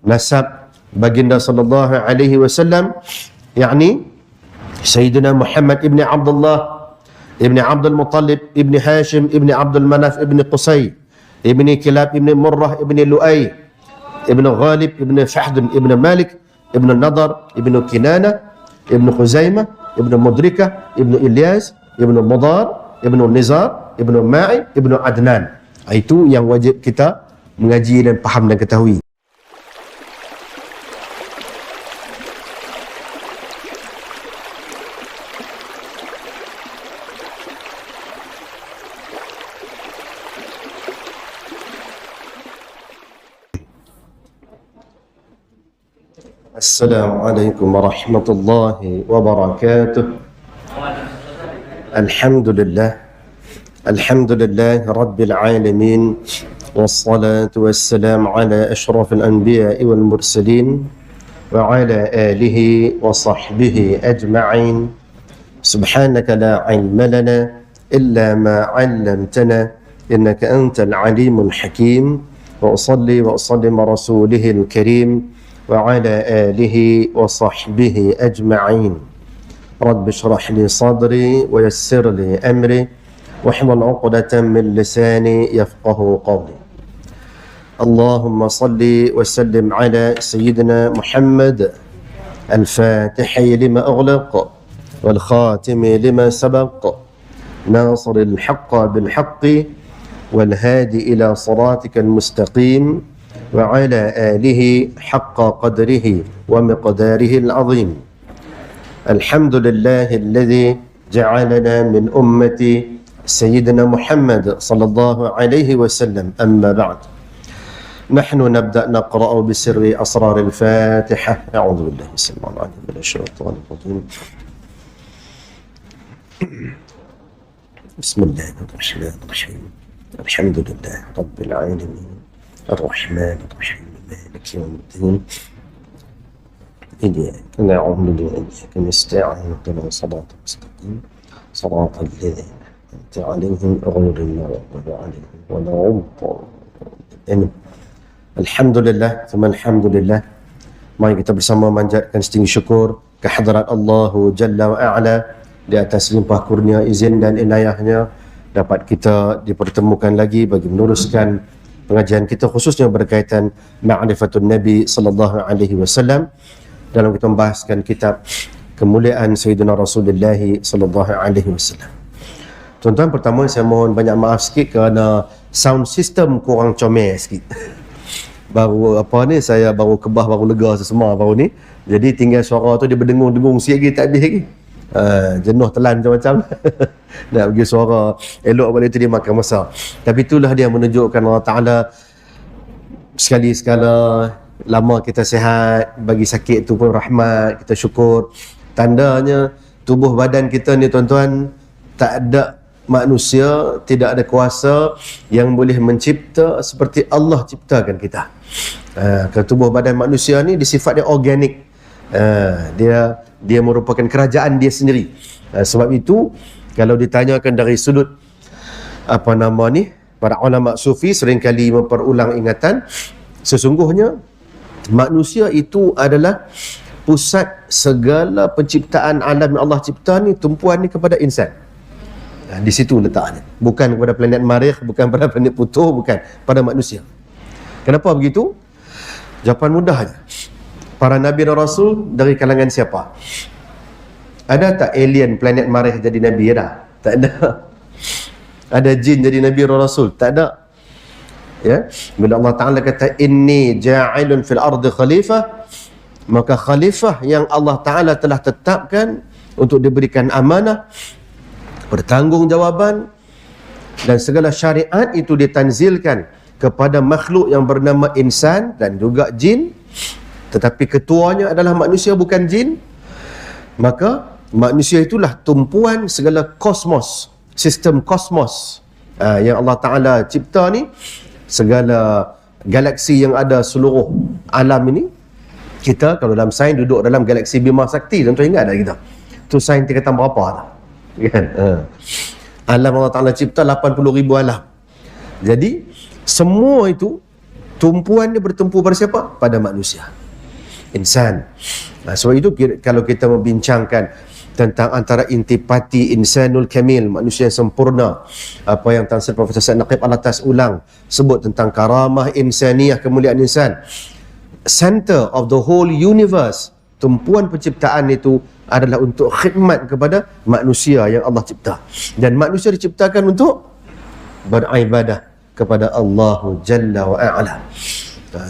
nasab baginda sallallahu alaihi wasallam, yakni Sayyidina Muhammad ibni Abdullah ibni Abdul Muttalib ibni Hashim ibni Abdul Manaf ibni Qusay ibni Kilab ibni Murrah ibni Lu'ay ibni Ghalib ibni Fahd ibni Malik ibni Nadar ibni Kinana ibni Khuzaimah ibni Mudrikah ibni Ilyas ibni Mudar ibni Nizar ibni Ma'i ibni Adnan. Itu yang wajib kita mengaji dan faham dan ketahui. Assalamualaikum warahmatullahi wabarakatuh. Alhamdulillah, alhamdulillah rabbil alamin, wassalatu wassalamu ala ashrafil anbiya'i wal mursalin wa ala alihi wa sahbihi ajma'in. Subhanaka la ilma lana illa ma 'allamtana innaka antal alimul hakim. Wa usalli wa usallim ala rasulihil karim وعلى آله وصحبه أجمعين. رب اشرح لي صدري ويسر لي أمري واحلل عقدة من لساني يفقه قولي. اللهم صل وسلم على سيدنا محمد الفاتح لما أغلق والخاتم لما سبق ناصر الحق بالحق والهادي إلى صراطك المستقيم وعلى آله حق قدره ومقداره العظيم. الحمد لله الذي جعلنا من أمة سيدنا محمد صلى الله عليه وسلم. أما بعد، نحن نبدأ نقرأ بسر أسرار الفاتحة. أعوذ بالله السميع العليم من الشيطان الرجيم. بسم الله الرحمن الرحيم. الحمد لله رب العالمين الرحمن الرحيم مالك يوم الدين إياك نعبد وإياك نستعين اهدنا الصراط المستقيم صراط الذين أنعمت عليهم غير المغضوب عليهم ولا الضالين. Alhamdulillah, thumma alhamdulillah. Mari kita bersama manjatkan setinggi syukur kehadrat Allah Jalla wa A'la di atas limpah kurnia, izin dan inayahnya dapat kita dipertemukan lagi bagi meneruskan pengajian kita khususnya berkaitan ma'rifatun Nabi sallallahu alaihi wasallam dalam kita membahaskan kitab kemuliaan Sayyidina Rasulullah sallallahu alaihi wasallam. Tuan-tuan, pertama saya mohon banyak maaf sikit kerana sound system kurang comel sikit. Baru apa ni, saya baru kebah, baru lega semua baru ni. Jadi tinggal suara tu dia berdengung-dengung sikit lagi, tak habis lagi. Jenuh telan macam-macam. Nak bagi suara elok balik tu dia makan masa. Tapi itulah dia menunjukkan Allah Ta'ala sekali-sekala lama kita sihat, bagi sakit tu pun rahmat, kita syukur. Tandanya tubuh badan kita ni tuan-tuan, tak ada manusia, tidak ada kuasa yang boleh mencipta seperti Allah ciptakan kita. Ke tubuh badan manusia ni sifat dia organik. Dia merupakan kerajaan dia sendiri. Sebab itu kalau ditanyakan dari sudut apa nama ni, para ulama sufi seringkali memperulang ingatan, sesungguhnya manusia itu adalah pusat segala penciptaan alam yang Allah cipta ni, tumpuan ni kepada insan. Di situ letaknya, bukan kepada planet Marikh, bukan pada planet Pluto, bukan pada manusia. Kenapa begitu? Jawapan mudahnya, para Nabi dan Rasul dari kalangan siapa? Ada tak alien planet Marikh jadi Nabi? Ada? Tak ada. Ada jin jadi Nabi dan Rasul? Tak ada. Ya? Bila Allah Ta'ala kata inni ja'ilun fil ardi khalifah, maka khalifah yang Allah Ta'ala telah tetapkan untuk diberikan amanah, pertanggungjawaban, dan segala syariat itu ditanzilkan kepada makhluk yang bernama insan dan juga jin, tetapi ketuanya adalah manusia, bukan jin. Maka manusia itulah tumpuan segala kosmos, sistem kosmos yang Allah Ta'ala cipta ni, segala galaksi yang ada seluruh alam ini. Kita kalau dalam sains duduk dalam galaksi Bima Sakti, tuan-tuan ingat tak kita? Tu sains tingkatan berapa tak? Kan? Alam Allah Ta'ala cipta 80,000 alam. Jadi semua itu tumpuan dia bertumpu pada siapa? Pada manusia, insan. Sebab itu kalau kita membincangkan tentang antara intipati insanul kamil, manusia yang sempurna, apa yang Tan Sri Profesor Said Naqib Al-Atas ulang sebut tentang karamah insaniyah, kemuliaan insan, center of the whole universe, tumpuan penciptaan itu adalah untuk khidmat kepada manusia yang Allah cipta, dan manusia diciptakan untuk beribadah kepada Allah Jalla wa A'la.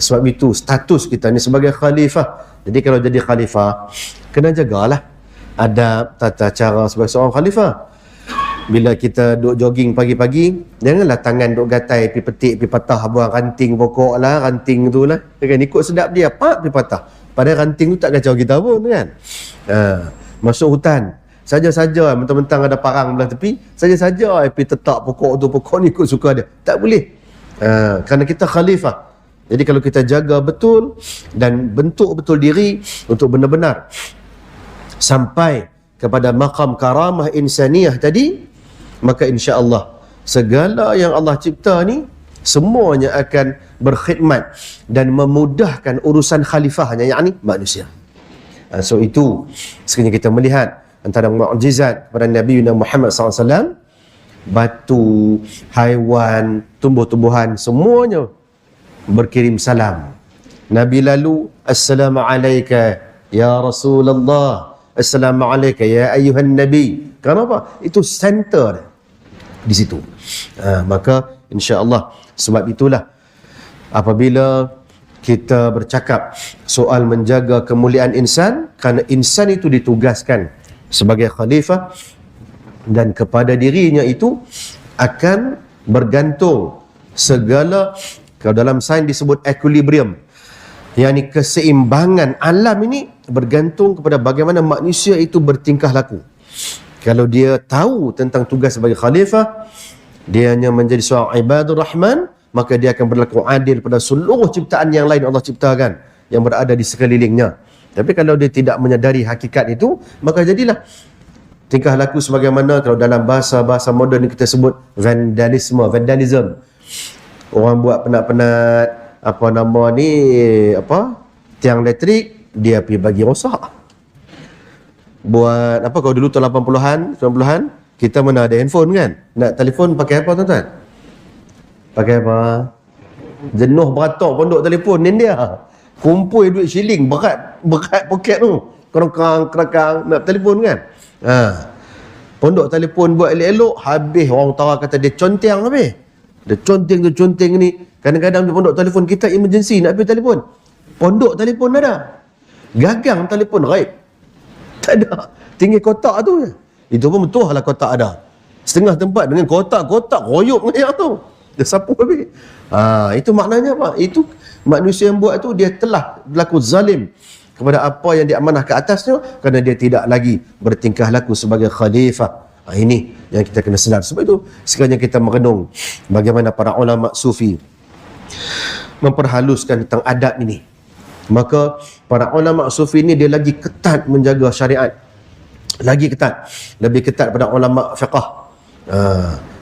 Sebab itu status kita ni sebagai khalifah. Jadi kalau jadi khalifah, kena jagalah adab tata cara sebagai seorang khalifah. Bila kita duk jogging pagi-pagi, janganlah tangan duk gatai, pi petik, pi patah buang ranting pokok lah, ranting tu lah, kan ikut sedap dia, pak pi patah. Padahal ranting tu tak kacau kita pun kan. Masuk hutan, saja-saja mentang-mentang ada parang belah tepi, saja-saja pi tetak pokok tu, pokok ni ikut suka dia. Tak boleh. Kerana kita khalifah. Jadi kalau kita jaga betul dan bentuk betul diri untuk benar-benar sampai kepada maqam karamah insaniyah tadi, maka insya-Allah segala yang Allah cipta ni semuanya akan berkhidmat dan memudahkan urusan khalifahnya, yakni manusia. So itu sekiranya kita melihat antara mukjizat kepada Nabi Muhammad SAW, batu, haiwan, tumbuh-tumbuhan semuanya berkirim salam. Nabi lalu, Assalamualaikum ya Rasulullah, Assalamualaikum ya ayuhan Nabi. Kenapa? Itu center di situ. Maka insya-Allah, sebab itulah apabila kita bercakap soal menjaga kemuliaan insan, kerana insan itu ditugaskan sebagai khalifah, dan kepada dirinya itu akan bergantung segala, kalau dalam sains disebut equilibrium, yakni keseimbangan alam ini bergantung kepada bagaimana manusia itu bertingkah laku. Kalau dia tahu tentang tugas sebagai khalifah, dia hanya menjadi seorang ibadur rahman, maka dia akan berlaku adil pada seluruh ciptaan yang lain Allah ciptakan yang berada di sekelilingnya. Tapi kalau dia tidak menyadari hakikat itu, maka jadilah tingkah laku sebagaimana kalau dalam bahasa moden kita sebut vandalism. Orang buat penat-penat, apa nama ni, tiang elektrik, dia pergi bagi rosak. Buat apa, kalau dulu tahun 80-an, 90-an, kita mana ada handphone kan? Nak telefon pakai apa tuan-tuan? Pakai apa? Jenuh beratok pondok telefon ni dia. Kumpul duit shilling berat poket tu. Kerangkang nak telefon kan? Pondok telefon buat elok-elok, habis orang utara kata dia conteng habis. Dia conteng ni. Kadang-kadang di pondok telefon kita emergency nak pergi telefon. Pondok telefon ada. Gagang telefon raib. Tak ada. Tinggi kotak tu je. Itu pun betul lah kotak ada. Setengah tempat dengan kotak-kotak royok dengan tu. Dia sapu habis. Itu maknanya apa? Itu manusia yang buat tu dia telah berlaku zalim kepada apa yang diamanah ke atasnya, kerana dia tidak lagi bertingkah laku sebagai khalifah. Ini yang kita kena sedar. Sebab itu sekiranya kita merenung bagaimana para ulama sufi memperhaluskan tentang adab ini, maka para ulama sufi ini dia lagi ketat menjaga syariat, lagi ketat, lebih ketat pada ulama fiqh.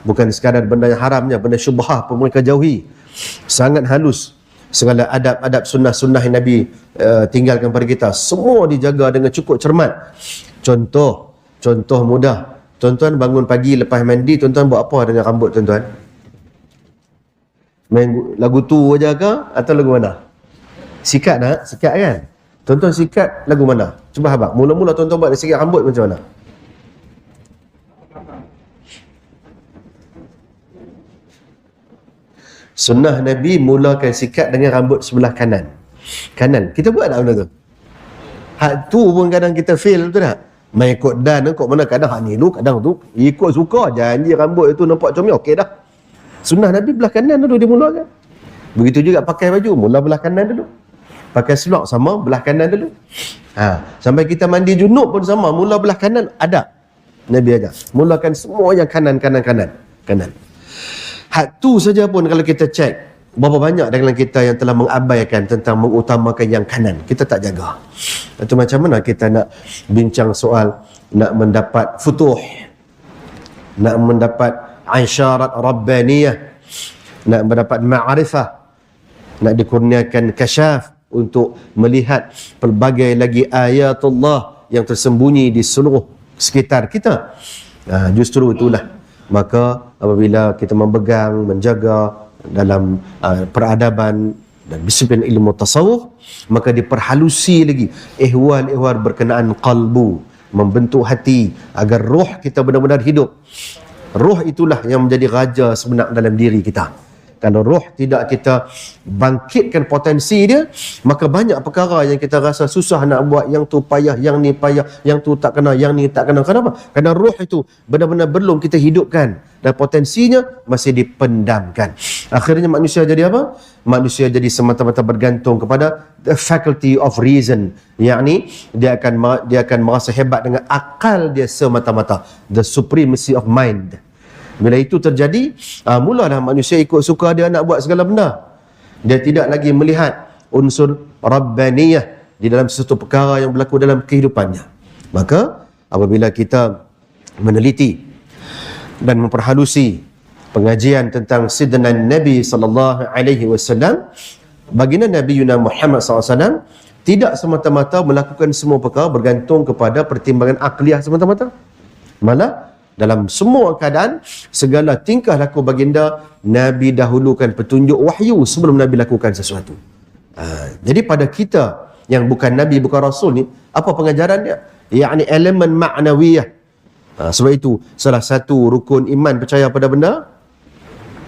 Bukan sekadar benda yang haramnya, benda syubhah pun mereka jauhi. Sangat halus segala adab-adab sunnah-sunnah yang Nabi tinggalkan pada kita, semua dijaga dengan cukup cermat. Contoh mudah. Tuan-tuan bangun pagi lepas mandi, tuan-tuan buat apa dengan rambut tuan-tuan? Main lagu tu aja ke atau lagu mana? Sikat nak? Sikat kan? Tuan-tuan sikat lagu mana? Cuba habaq. Mula-mula tuan-tuan buat sikat rambut macam mana? Sunnah Nabi mulakan sikat dengan rambut sebelah kanan. Kita buat tak benda tu? Hak tu pun kadang kita fail tu tak? Main ikut dan kok mana, kadang hak ni lu, kadang tu ikut suka, janji rambut itu nampak comel, okey dah. Sunnah Nabi belah kanan dulu dia mulakan. Begitu juga pakai baju, mula belah kanan dulu. Pakai selok sama, belah kanan dulu. Sampai kita mandi junub pun sama, mula belah kanan ada. Nabi ajar. Mulakan semua yang kanan. Hak tu saja pun kalau kita cek, berapa banyak dalam kita yang telah mengabaikan tentang mengutamakan yang kanan. Kita tak jaga. Itu macam mana kita nak bincang soal nak mendapat futuh, nak mendapat isyarat rabbaniyah, nak mendapat ma'rifah, nak dikurniakan kasyaf untuk melihat pelbagai lagi ayatullah yang tersembunyi di seluruh sekitar kita. Justru itulah, maka apabila kita memegang, menjaga dalam peradaban dan disiplin ilmu tasawuf, maka diperhalusi lagi ihwal-ihwal berkenaan qalbu, membentuk hati agar roh kita benar-benar hidup. Roh itulah yang menjadi raja sebenar dalam diri kita. Kalau roh tidak kita bangkitkan potensi dia, maka banyak perkara yang kita rasa susah nak buat, yang tu payah, yang ni payah, yang tu tak kena, yang ni tak kena. Kenapa? Kerana roh itu benar-benar belum kita hidupkan dan potensinya masih dipendamkan. Akhirnya manusia jadi apa? Manusia jadi semata-mata bergantung kepada the faculty of reason, yakni dia akan merasa hebat dengan akal dia semata-mata, the supremacy of mind. Bila itu terjadi, mulalah manusia ikut suka dia nak buat segala benda. Dia tidak lagi melihat unsur rabbaniyah di dalam sesuatu perkara yang berlaku dalam kehidupannya. Maka apabila kita meneliti dan memperhalusi pengajian tentang Sidna Nabi sallallahu alaihi wasallam, baginda Nabi Yuna Muhammad SAW tidak semata-mata melakukan semua perkara bergantung kepada pertimbangan akliyah semata-mata. Malah dalam semua keadaan, segala tingkah laku baginda, Nabi dahulukan petunjuk wahyu sebelum Nabi lakukan sesuatu. Jadi pada kita yang bukan Nabi, bukan Rasul ni, apa pengajaran dia? Yakni elemen ma'nawiyah. Sebab itu salah satu rukun iman percaya pada benda,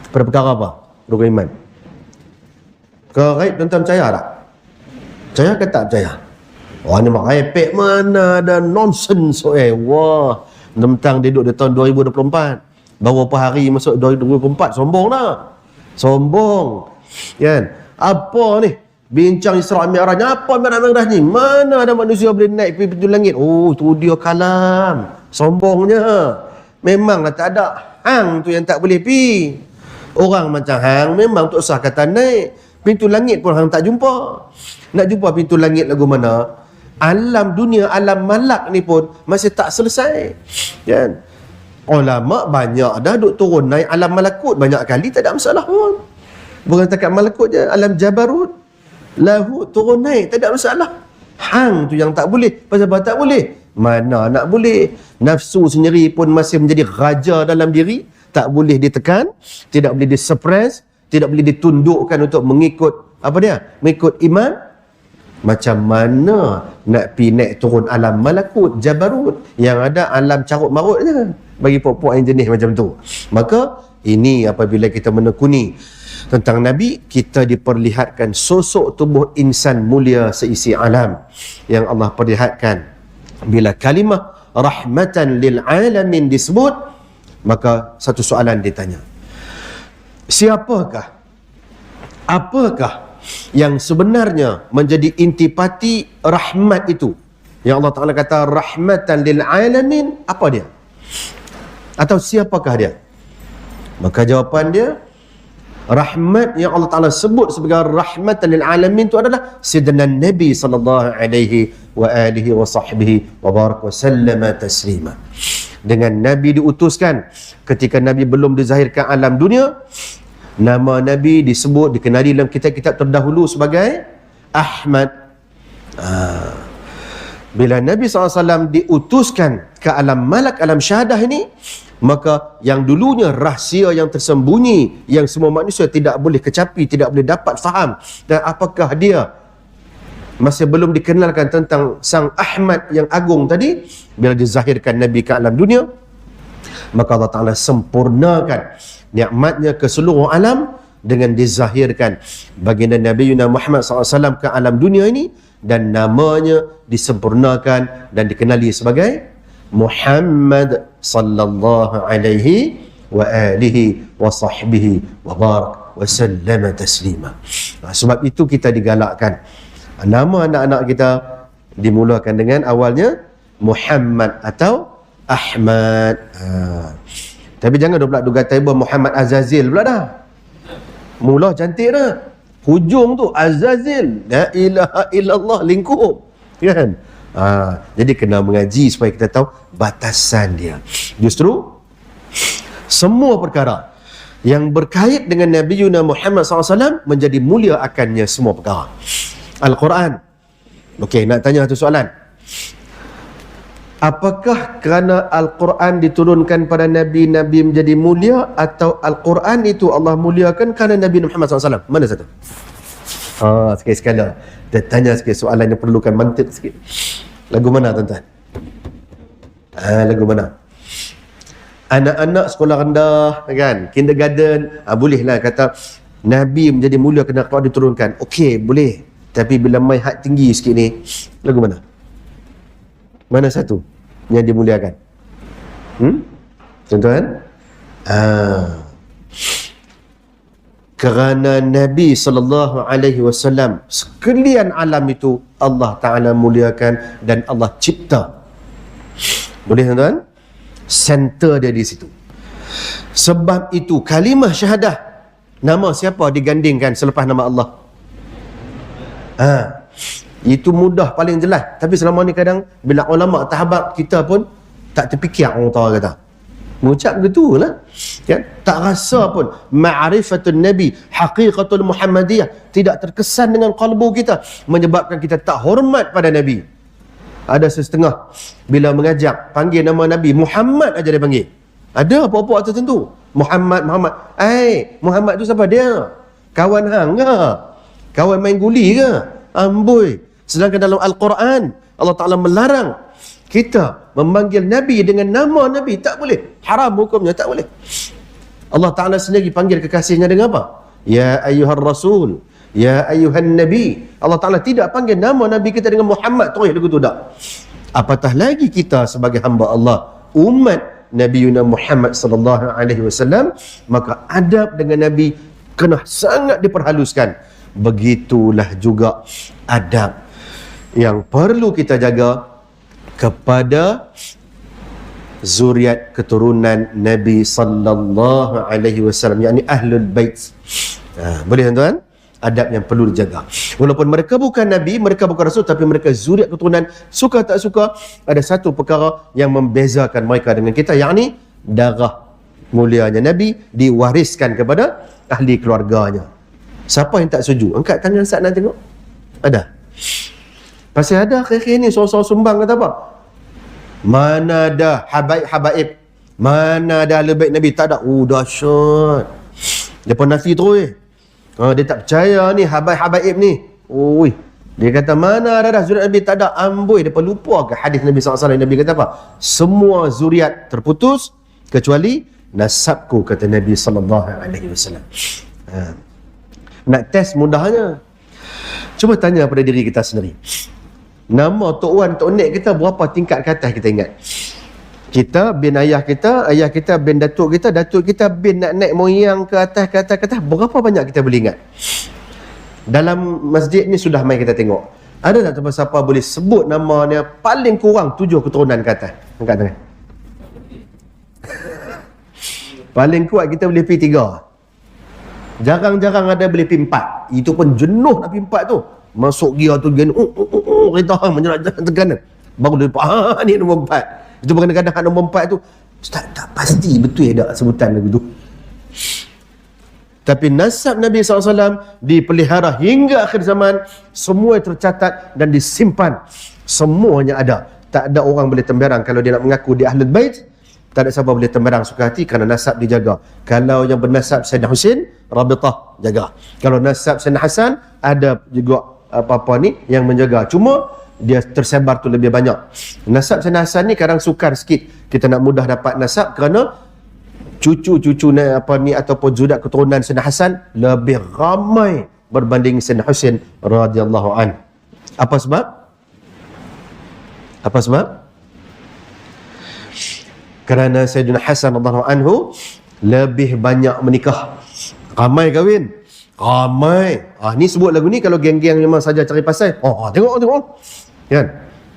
pada perkara apa? Rukun iman. Gaib tuan-tuan percaya tak? Percaya ke tak percaya? Wah, ni mak epek mana ada nonsense. Wah, tentang dia duduk di tahun 2024, baru berapa hari masuk 2024, sombong dah. Sombong kan? Apa ni bincang Isra Mi'raj? Apa Mi'raj ni? Mana ada manusia boleh naik pergi pintu langit? Oh, tu dia kalam. Sombongnya. Memanglah tak ada. Hang tu yang tak boleh pi. Orang macam hang memang tak usah kata naik pintu langit pun hang tak jumpa. Nak jumpa pintu langit lagu mana? Alam dunia, alam malak ni pun masih tak selesai. Kan? Ulama banyak dah duk turun naik alam malakut banyak kali, tak ada masalah pun. Bukan takat malakut je, alam jabarut, lahut turun naik, tak ada masalah. Hang tu yang tak boleh. Pasal apa tak boleh? Mana nak boleh? Nafsu sendiri pun masih menjadi raja dalam diri, tak boleh ditekan, tidak boleh disuppress, tidak boleh ditundukkan untuk mengikut apa dia? Mengikut iman. Macam mana nak pergi naik turun alam malakut, jabarut, yang ada alam carut marut je bagi puak-puak yang jenis macam tu. Maka ini apabila kita menekuni tentang Nabi, kita diperlihatkan sosok tubuh insan mulia seisi alam yang Allah perlihatkan. Bila kalimah rahmatan lil alamin disebut, maka satu soalan ditanya, siapakah, apakah yang sebenarnya menjadi intipati rahmat itu? Yang Allah Ta'ala kata rahmatan lil alamin, apa dia? Atau siapakah dia? Maka jawapan dia, rahmat yang Allah Ta'ala sebut sebagai rahmatan lil alamin itu adalah Sayyidina Nabi sallallahu alaihi wa alihi wa sahbihi wa barak wa sallama taslima. Dengan Nabi diutuskan ketika Nabi belum dizahirkan alam dunia, nama Nabi disebut, dikenali dalam kitab-kitab terdahulu sebagai Ahmad. Bila Nabi SAW diutuskan ke alam malak, alam syahadah ini, maka yang dulunya rahsia yang tersembunyi, yang semua manusia tidak boleh kecapi, tidak boleh dapat faham, dan apakah dia, masih belum dikenalkan tentang Sang Ahmad yang agung tadi. Bila dizahirkan Nabi ke alam dunia, maka Allah Ta'ala sempurnakan nikmatnya ke seluruh alam dengan dizahirkan baginda Nabi Muhammad SAW ke alam dunia ini, dan namanya disempurnakan dan dikenali sebagai Muhammad sallallahu alaihi wa alihi wa sahbihi wa barak wa sallama taslima. Sebab itu kita digalakkan nama anak-anak kita dimulakan dengan awalnya Muhammad atau Ahmad. Tapi jangan pula duga tiba Muhammad Azazil pula dah. Mula cantik dah. Hujung tu Azazil. La ilaha illallah, lingkup. Kan? Jadi kena mengaji supaya kita tahu batasan dia. Justru semua perkara yang berkait dengan Nabi Yuna Muhammad SAW menjadi mulia akannya semua perkara. Al-Quran. Okey, nak tanya satu soalan. Apakah kerana Al-Quran diturunkan pada Nabi-Nabi menjadi mulia, atau Al-Quran itu Allah muliakan kerana Nabi Muhammad SAW? Mana satu? Sekali-sekala dia tanya sikit soalan yang perlukan mantik sikit. Lagu mana tuan-tuan? Lagu mana? Anak-anak sekolah rendah kan, kindergarten, bolehlah kata Nabi menjadi mulia kerana Al-Quran diturunkan. Okey, boleh. Tapi bila main hak tinggi sikit ni, lagu mana? Mana satu yang dimuliakan? Tuan-tuan? Kerana Nabi SAW sekalian alam itu Allah Ta'ala muliakan dan Allah cipta. Boleh tuan-tuan? Center dia di situ. Sebab itu kalimah syahadah, nama siapa digandingkan selepas nama Allah? Itu mudah, paling jelas. Tapi selama ni kadang bila ulama tahabat kita pun tak terfikir, orang tahu kata mengucap begitu lah kan? Tak rasa pun ma'rifatun Nabi, haqiqatul Muhammadiyah tidak terkesan dengan kalbu kita, menyebabkan kita tak hormat pada Nabi. Ada setengah bila mengajak panggil nama Nabi Muhammad aja dia panggil. Ada apa-apa tertentu Muhammad. Muhammad tu siapa dia? Kawan hang ke? Kawan main guli ke? Amboi. Sedangkan dalam Al-Quran Allah Ta'ala melarang kita memanggil Nabi dengan nama Nabi. Tak boleh. Haram hukumnya, tak boleh. Allah Ta'ala sendiri panggil kekasihnya dengan apa? Ya ayyuhar rasul, ya ayyuhan nabi. Allah Ta'ala tidak panggil nama Nabi kita dengan Muhammad terus lagu tu, tak. Apatah lagi kita sebagai hamba Allah, umat Nabi Yuna Muhammad sallallahu alaihi wasallam, maka adab dengan Nabi kena sangat diperhaluskan. Begitulah juga adab yang perlu kita jaga kepada zuriat keturunan Nabi sallallahu alaihi wasallam, yakni ahlul bait. Boleh tuan-tuan? Adab yang perlu dijaga. Walaupun mereka bukan Nabi, mereka bukan Rasul, tapi mereka zuriat keturunan. Suka tak suka, ada satu perkara yang membezakan mereka dengan kita, yakni darah mulianya Nabi diwariskan kepada ahli keluarganya. Siapa yang tak setuju? Angkat tangan saat nak tengok. Ada? Pasal ada akhir-akhir ni soal-soal sumbang kata apa? Mana ada habaib-habaib? Mana ada ahli bait Nabi? Tak ada. Dahsyat. Dia pun nafi terus. Dia tak percaya ni habaib ni. Dia kata mana ada dah zuriat Nabi? Tak ada. Amboi, dia pun lupa ke hadis Nabi SAW. Nabi kata apa? Semua zuriat terputus kecuali nasabku, kata Nabi SAW. Nak test mudahnya. Cuba tanya pada diri kita sendiri. Nama Tok Wan, Tok Nek kita berapa tingkat ke atas kita ingat? Kita bin ayah kita bin datuk kita bin nak naik moyang ke atas, berapa banyak kita boleh ingat? Dalam masjid ni sudah mai kita tengok. Ada tak siapa boleh sebut namanya paling kurang 7 keturunan ke atas? Angkat tangan. Paling kuat kita boleh pergi 3. Jarang-jarang ada boleh pergi 4. Itu pun jenuh nak pergi 4 tu. Masuk gear tu gen kereta hang menjerat tekanan. Baru dia ni nombor 4. Itu kadang-kadang nombor 4 tu Ustaz tak pasti betul ya tak sebutan lagu tu. Tapi nasab Nabi SAW dipelihara hingga akhir zaman. Semua tercatat dan disimpan. Semuanya ada. Tak ada orang boleh temberang kalau dia nak mengaku dia Ahlul Bait. Tak ada siapa boleh temberang suka hati kerana nasab dijaga. Kalau yang bernasab Sayyidina Husin, Rabitah jaga. Kalau nasab Sayyidina Hasan, ada juga apa-apa ni yang menjaga. Cuma dia tersebar tu lebih banyak. Nasab Sayyidina Hasan ni kadang sukar sikit kita nak mudah dapat nasab kerana cucu-cucu apa ni ataupun zuriat keturunan Sayyidina Hasan lebih ramai berbanding Sayyidina Husin radhiyallahu an. Apa sebab? Apa sebab? Kerana Sayyidina Hasan radhiyallahu anhu lebih banyak menikah. Ramai kahwin. Ramai. Ni sebut lagu ni kalau geng-geng memang saja cari pasal. Tengok. Kan?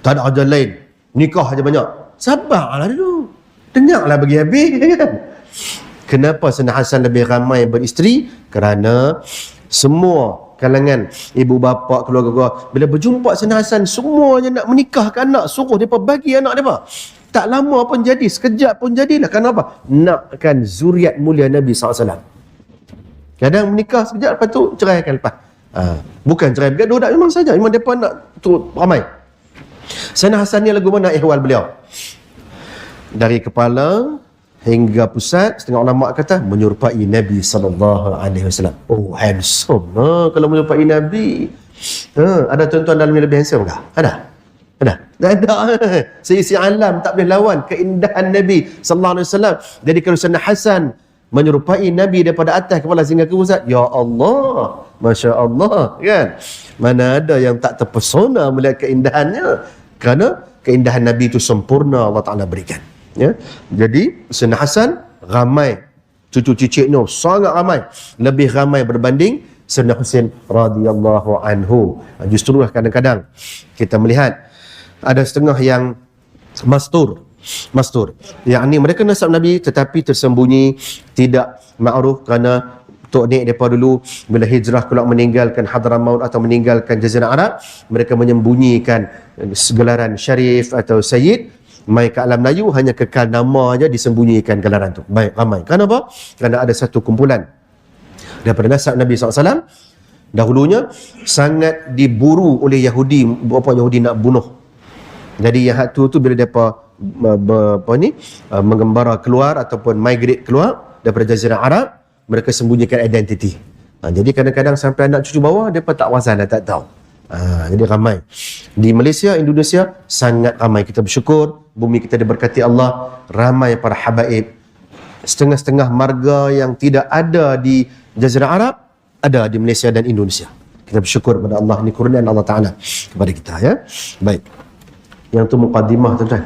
Tak ada ajar lain. Nikah aja banyak. Sabarlah dulu. Dengarlah bagi habis kan. Kenapa Sayyidina Hasan lebih ramai beristeri? Kerana semua kalangan ibu bapa keluarga bila berjumpa Sayyidina Hasan semuanya nak menikahkan anak, suruh depa bagi anak depa. Tak lama pun jadi, sekejap pun jadilah. Kenapa? Nakkan zuriat mulia Nabi SAW. Kadang menikah sekejap, lepas tu ceraikan lepas. Bukan cerai bergaduh, tak, memang saja, memang mereka nak tu ramai. Sayyidina Hasan ni lagu mana ihwal beliau? Dari kepala hingga pusat, setengah ulama kata menyerupai Nabi SAW. Oh, handsome kalau menyerupai Nabi. Ada tuan-tuan dalam yang lebih handsome kah? Ada? Tak ada. Seisi alam tak boleh lawan keindahan Nabi SAW. Jadi kalau Sayyidina Hasan menyerupai Nabi daripada atas kepala sehingga ke pusat, ya Allah, Masya Allah, kan? Mana ada yang tak terpesona melihat keindahannya, kerana keindahan Nabi itu sempurna Allah Ta'ala berikan, ya. Jadi Sayyidina Hasan ramai cucu-cicitnya, sangat ramai, lebih ramai berbanding Sayyidina Husain radhiyallahu anhu. Justrulah kadang-kadang kita melihat ada setengah yang mastur, yakni mereka nasab Nabi tetapi tersembunyi, tidak ma'ruf, kerana Tok Nik mereka dulu bila hijrah keluar meninggalkan Hadramaut atau meninggalkan Jazirah Arab, mereka menyembunyikan gelaran syarif atau sayyid. Mai ke alam Melayu hanya kekal nama aja, disembunyikan gelaran tu. Baik, ramai. Kenapa? Kerana ada satu kumpulan daripada nasab Nabi SAW dahulunya sangat diburu oleh Yahudi, beberapa Yahudi nak bunuh. Jadi yang tu bila mereka menggembara keluar ataupun migrate keluar daripada Jazirah Arab, mereka sembunyikan identiti. Jadi kadang-kadang sampai anak cucu bawah mereka tak wazan, tak tahu. Jadi ramai di Malaysia, Indonesia sangat ramai. Kita bersyukur bumi kita diberkati Allah, ramai para habaib. Setengah-setengah marga yang tidak ada di Jazirah Arab ada di Malaysia dan Indonesia. Kita bersyukur kepada Allah, ini kurniaan Allah Ta'ala kepada kita, ya. Baik, yang tu muqaddimah, tuan-tuan.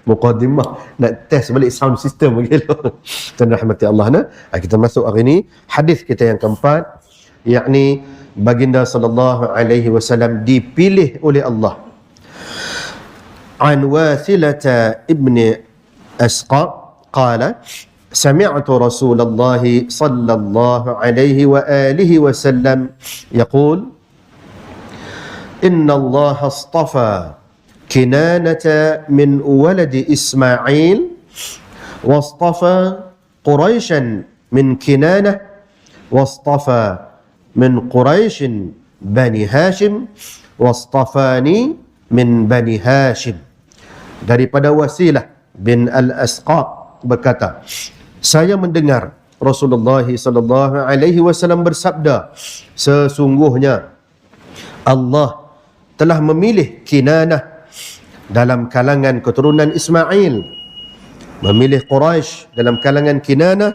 Muqaddimah, nak test balik sound system begitu. Tuan rahmati Allah, kita masuk hari ini hadis kita yang keempat, yakni baginda sallallahu alaihi wasallam dipilih oleh Allah. An Wathilata ibni Asqa qala sami'tu Rasulullah sallallahu alaihi wa alihi wasallam yaqul inna Allah astafa Kinanata min waladi Ismail wastafa Quraisyan min Kinanah wastafa min Quraisyin Bani Hashim wastafani min Bani Hashim. Daripada Wasilah bin Al-Asqa berkata, saya mendengar Rasulullah sallallahu alaihi wasallam bersabda, sesungguhnya Allah telah memilih Kinanah dalam kalangan keturunan Ismail, memilih Quraisy dalam kalangan Kinanah,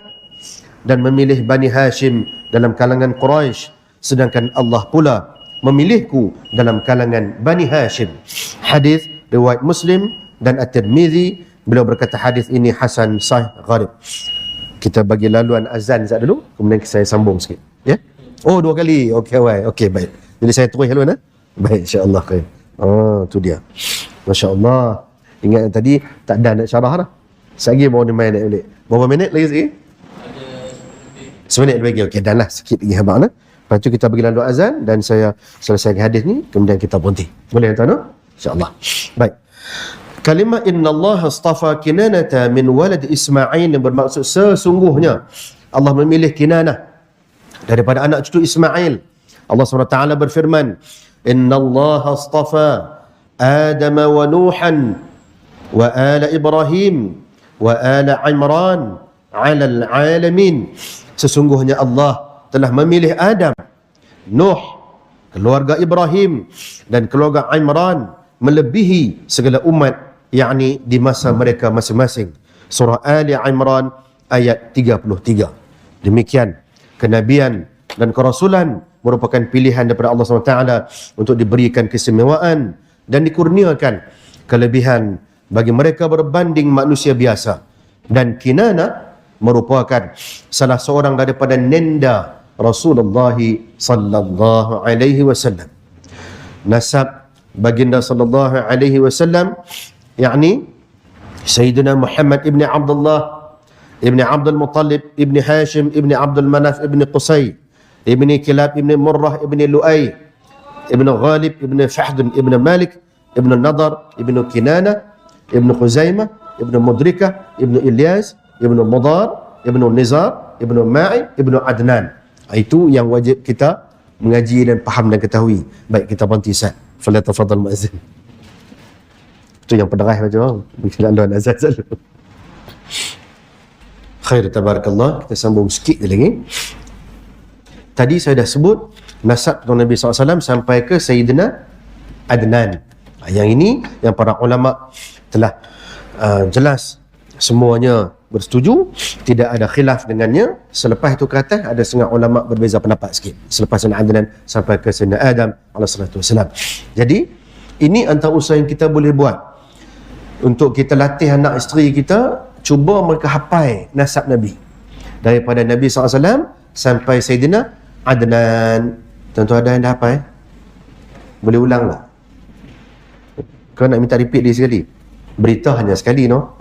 dan memilih Bani Hashim dalam kalangan Quraisy, sedangkan Allah pula memilihku dalam kalangan Bani Hashim. Hadis riwayat Muslim dan At-Tirmizi. Beliau berkata hadis ini hasan sahih gharib. Kita bagi laluan azan sekejap dulu, kemudian saya sambung sikit, ya. Oh, 2 kali. Okey, baik. Jadi saya terus haluan, baik, insya-Allah khair. Tu dia. Masya-Allah. Ingat yang tadi tak ada nak syarah dah. Sekejap baru dia main nak balik. Berapa minit lagi sikit? Seminit lagi. Okey, dah lah sikit lagi habaq nah. Lepas tu kita bagi lalu azan dan saya selesaikan hadis ni, kemudian kita berhenti. Boleh tuan-tuan? Insya-Allah. Baik. Kalimah inna Allah astafa Kinanata min walad Ismail yang bermaksud sesungguhnya Allah memilih Kinanah daripada anak cucu Ismail. Allah SWT berfirman, inna Allah astafa Adam wa Nuhan wa ala Ibrahim wa ala Imran ala al-alamin. Sesungguhnya Allah telah memilih Adam, Nuh, keluarga Ibrahim dan keluarga Imran melebihi segala umat, yakni di masa mereka masing-masing. Surah Ali Imran ayat 33. Demikian kenabian dan kerasulan merupakan pilihan daripada Allah SWT untuk diberikan keistimewaan dan dikurniakan kelebihan bagi mereka berbanding manusia biasa. Dan Kinanah merupakan salah seorang daripada nenda Rasulullah sallallahu alaihi wasallam. Nasab baginda sallallahu alaihi wasallam yakni Sayyidina Muhammad ibn Abdullah ibn Abdul Muttalib ibn Hashim ibn Abdul Manaf ibn Qusay ibn Kilab ibn Murrah ibn Lu'ay ibn Ghalib ibn Fahd ibn Malik ibn Nadar ibn Kinanah ibn Khuzaimah ibn Mudrikah ibn Ilyas ibn Mudar ibn Nizar Ibnu Ma'in, Ibnu Adnan. Itu yang wajib kita mengaji dan faham dan ketahui. Baik, kita berhenti Ustaz. Falyatafadhal muazzin. Itu yang penderah macam mungkin Allah azan selalu. Khair, tabarakallah. Kita sambung sikit lagi. Tadi saya dah sebut nasab Nabi SAW sampai ke Sayyidina Adnan. Yang ini yang para ulama telah jelas semuanya bersetuju, tidak ada khilaf dengannya. Selepas itu ke atas ada setengah ulama berbeza pendapat sikit. Selepas Sayyidina Adnan sampai ke Sayyidina Adam alaihissalatu wassalam. Jadi ini antara usaha yang kita boleh buat untuk kita latih anak isteri kita, cuba mereka hafal nasab Nabi daripada Nabi SAW sampai Sayyidina Adnan. Tentu ada yang dah hafal? Boleh ulang tak? Kau nak minta repeat dia sekali? Berita hanya sekali, no?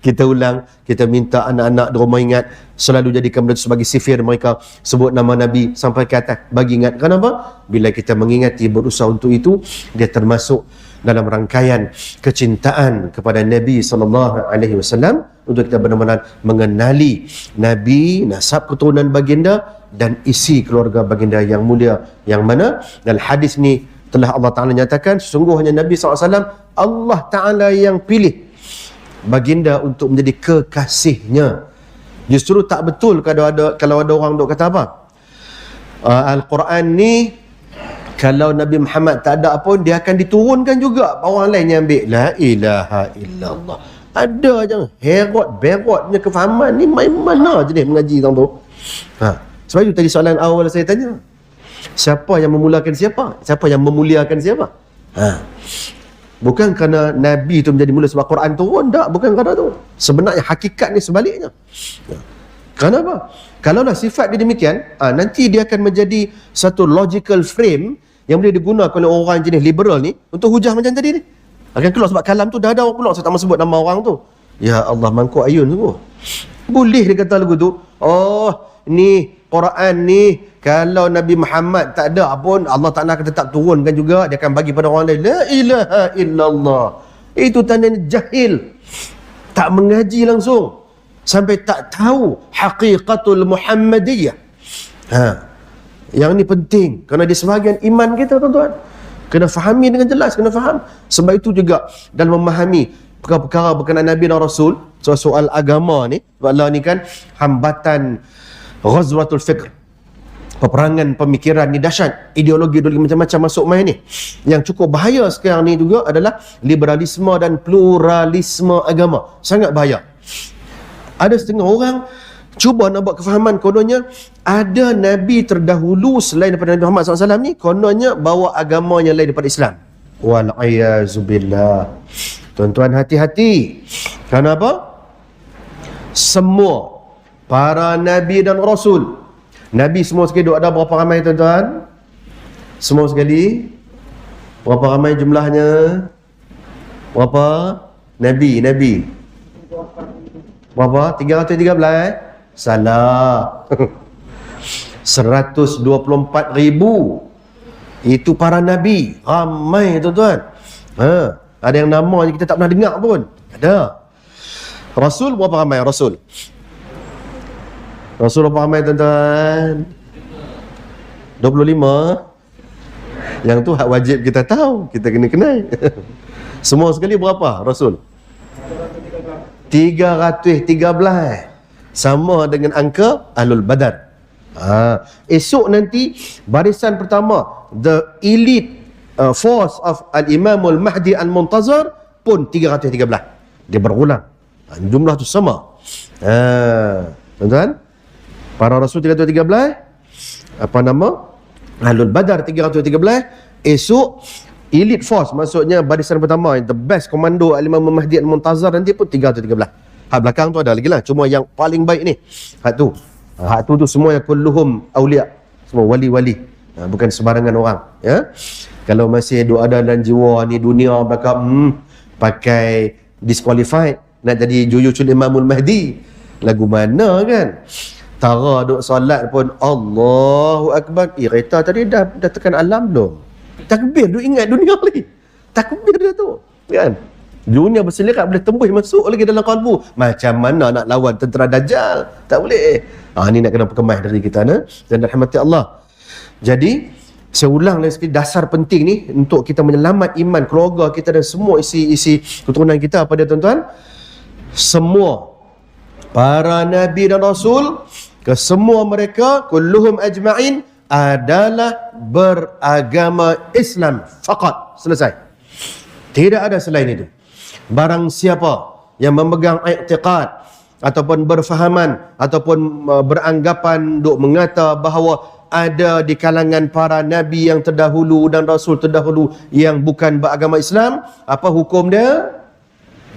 Kita ulang, kita minta anak-anak di rumah ingat, selalu jadikan benda itu sebagai sifir mereka, sebut nama Nabi sampai ke atas, bagi ingat. Kenapa? Bila kita mengingati, berusaha untuk itu, dia termasuk dalam rangkaian kecintaan kepada Nabi SAW, untuk kita benar-benar mengenali Nabi, nasab keturunan baginda dan isi keluarga baginda yang mulia, yang mana dalam hadis ni telah Allah Ta'ala nyatakan, sesungguhnya Nabi SAW Allah Ta'ala yang pilih baginda untuk menjadi kekasihnya. Justru tak betul kalau ada orang duk kata apa, Al-Quran ni kalau Nabi Muhammad tak ada pun dia akan diturunkan juga, orang lain yang ambil. La ilaha illallah. Ada je herot-berot punya kefahaman ni, main mana jenis mengaji tang tu. Sebab itu tadi soalan awal saya tanya, siapa yang memulakan siapa? Siapa yang memuliakan siapa? Bukan kerana Nabi itu menjadi mula sebab Quran turun, tak, bukan kerana tu. Sebenarnya hakikat ni sebaliknya. Kenapa? Kalaulah sifat dia demikian, nanti dia akan menjadi satu logical frame yang boleh digunakan oleh orang jenis liberal ni untuk hujah macam tadi ni. Akan keluar sebab kalam tu dah ada orang keluar, saya tak mahu sebut nama orang tu. Ya Allah, mangkuk ayun tu. Boleh dia kata lagu tu, oh ni Quran ni kalau Nabi Muhammad tak ada pun Allah Ta'ala akan tetap turunkan juga, dia akan bagi pada orang lain. La ilaha illallah. Itu tandanya jahil, tak mengaji langsung, sampai tak tahu haqiqatul Muhammadiyah. Yang ni penting kerana di sebahagian iman kita, tuan-tuan, kena fahami dengan jelas, kena faham. Sebab itu juga dalam memahami perkara-perkara berkenaan Nabi dan Rasul, soal agama ni, Allah ni kan hambatan ghazwatul fikr, peperangan pemikiran ni dahsyat, ideologi macam-macam masuk main ni. Yang cukup bahaya sekarang ni juga adalah liberalisme dan pluralisme agama. Sangat bahaya. Ada setengah orang cuba nak buat kefahaman, kononnya ada Nabi terdahulu selain daripada Nabi Muhammad SAW ni, kononnya bawa agama yang lain daripada Islam. Wal'ayazubillah. Tuan-tuan, hati-hati. Kenapa? Semua para Nabi dan Rasul, Nabi semua sekali duk ada berapa ramai, tuan-tuan? Semua sekali berapa ramai jumlahnya? Berapa? Nabi berapa? 313? Salah. 124,000 itu para Nabi. Ramai, tuan-tuan. Ada yang namanya kita tak pernah dengar pun. Ada. Rasul berapa ramai? Rasul berapa ramai, tuan-tuan? 25. Yang tu hak wajib kita tahu, kita kena kenal. Semua sekali berapa Rasul? 313. Sama dengan angka Ahlul Badar. Esok nanti barisan pertama, the elite force of Al-Imam Al-Mahdi Al-Muntazar pun 313. Dia berulang. Jumlah tu sama. Tuan-tuan, para Rasul 313, apa nama? Ahlul Badar 313. Esok elite force, maksudnya barisan pertama, the best komando Al-Imam Mahdi Al-Muntazar nanti pun 313. Hak belakang tu ada lagi lah, cuma yang paling baik ni hak tu. Hak tu semua yang kulluhum awliya, semua wali-wali, bukan sembarangan orang, ya. Kalau masih ada dalam jiwa ni dunia belakang pakai disqualified nak jadi juyucul Imamul Mahdi, lagu mana kan? Tara duk solat pun Allahu Akbar. Reta tadi dah tekan alam belum? Takbir, duk ingat dunia lagi. Takbir dia tu, kan? Dunia berselerak boleh tembus masuk lagi dalam kalbu. Macam mana nak lawan tentera Dajjal? Tak boleh. Ni nak kena perkemas dari kita dan rahmati Allah. Jadi saya ulang lagi sekali, dasar penting ni untuk kita menyelamat iman keluarga kita dan semua isi keturunan kita pada tuan-tuan. Semua para nabi dan rasul, kesemua mereka kulluhum ajma'in adalah beragama Islam faqat. Selesai. Tidak ada selain itu. Barang siapa yang memegang i'tiqad ataupun berfahaman ataupun beranggapan duk mengata bahawa ada di kalangan para nabi yang terdahulu dan rasul terdahulu yang bukan beragama Islam, apa hukum dia?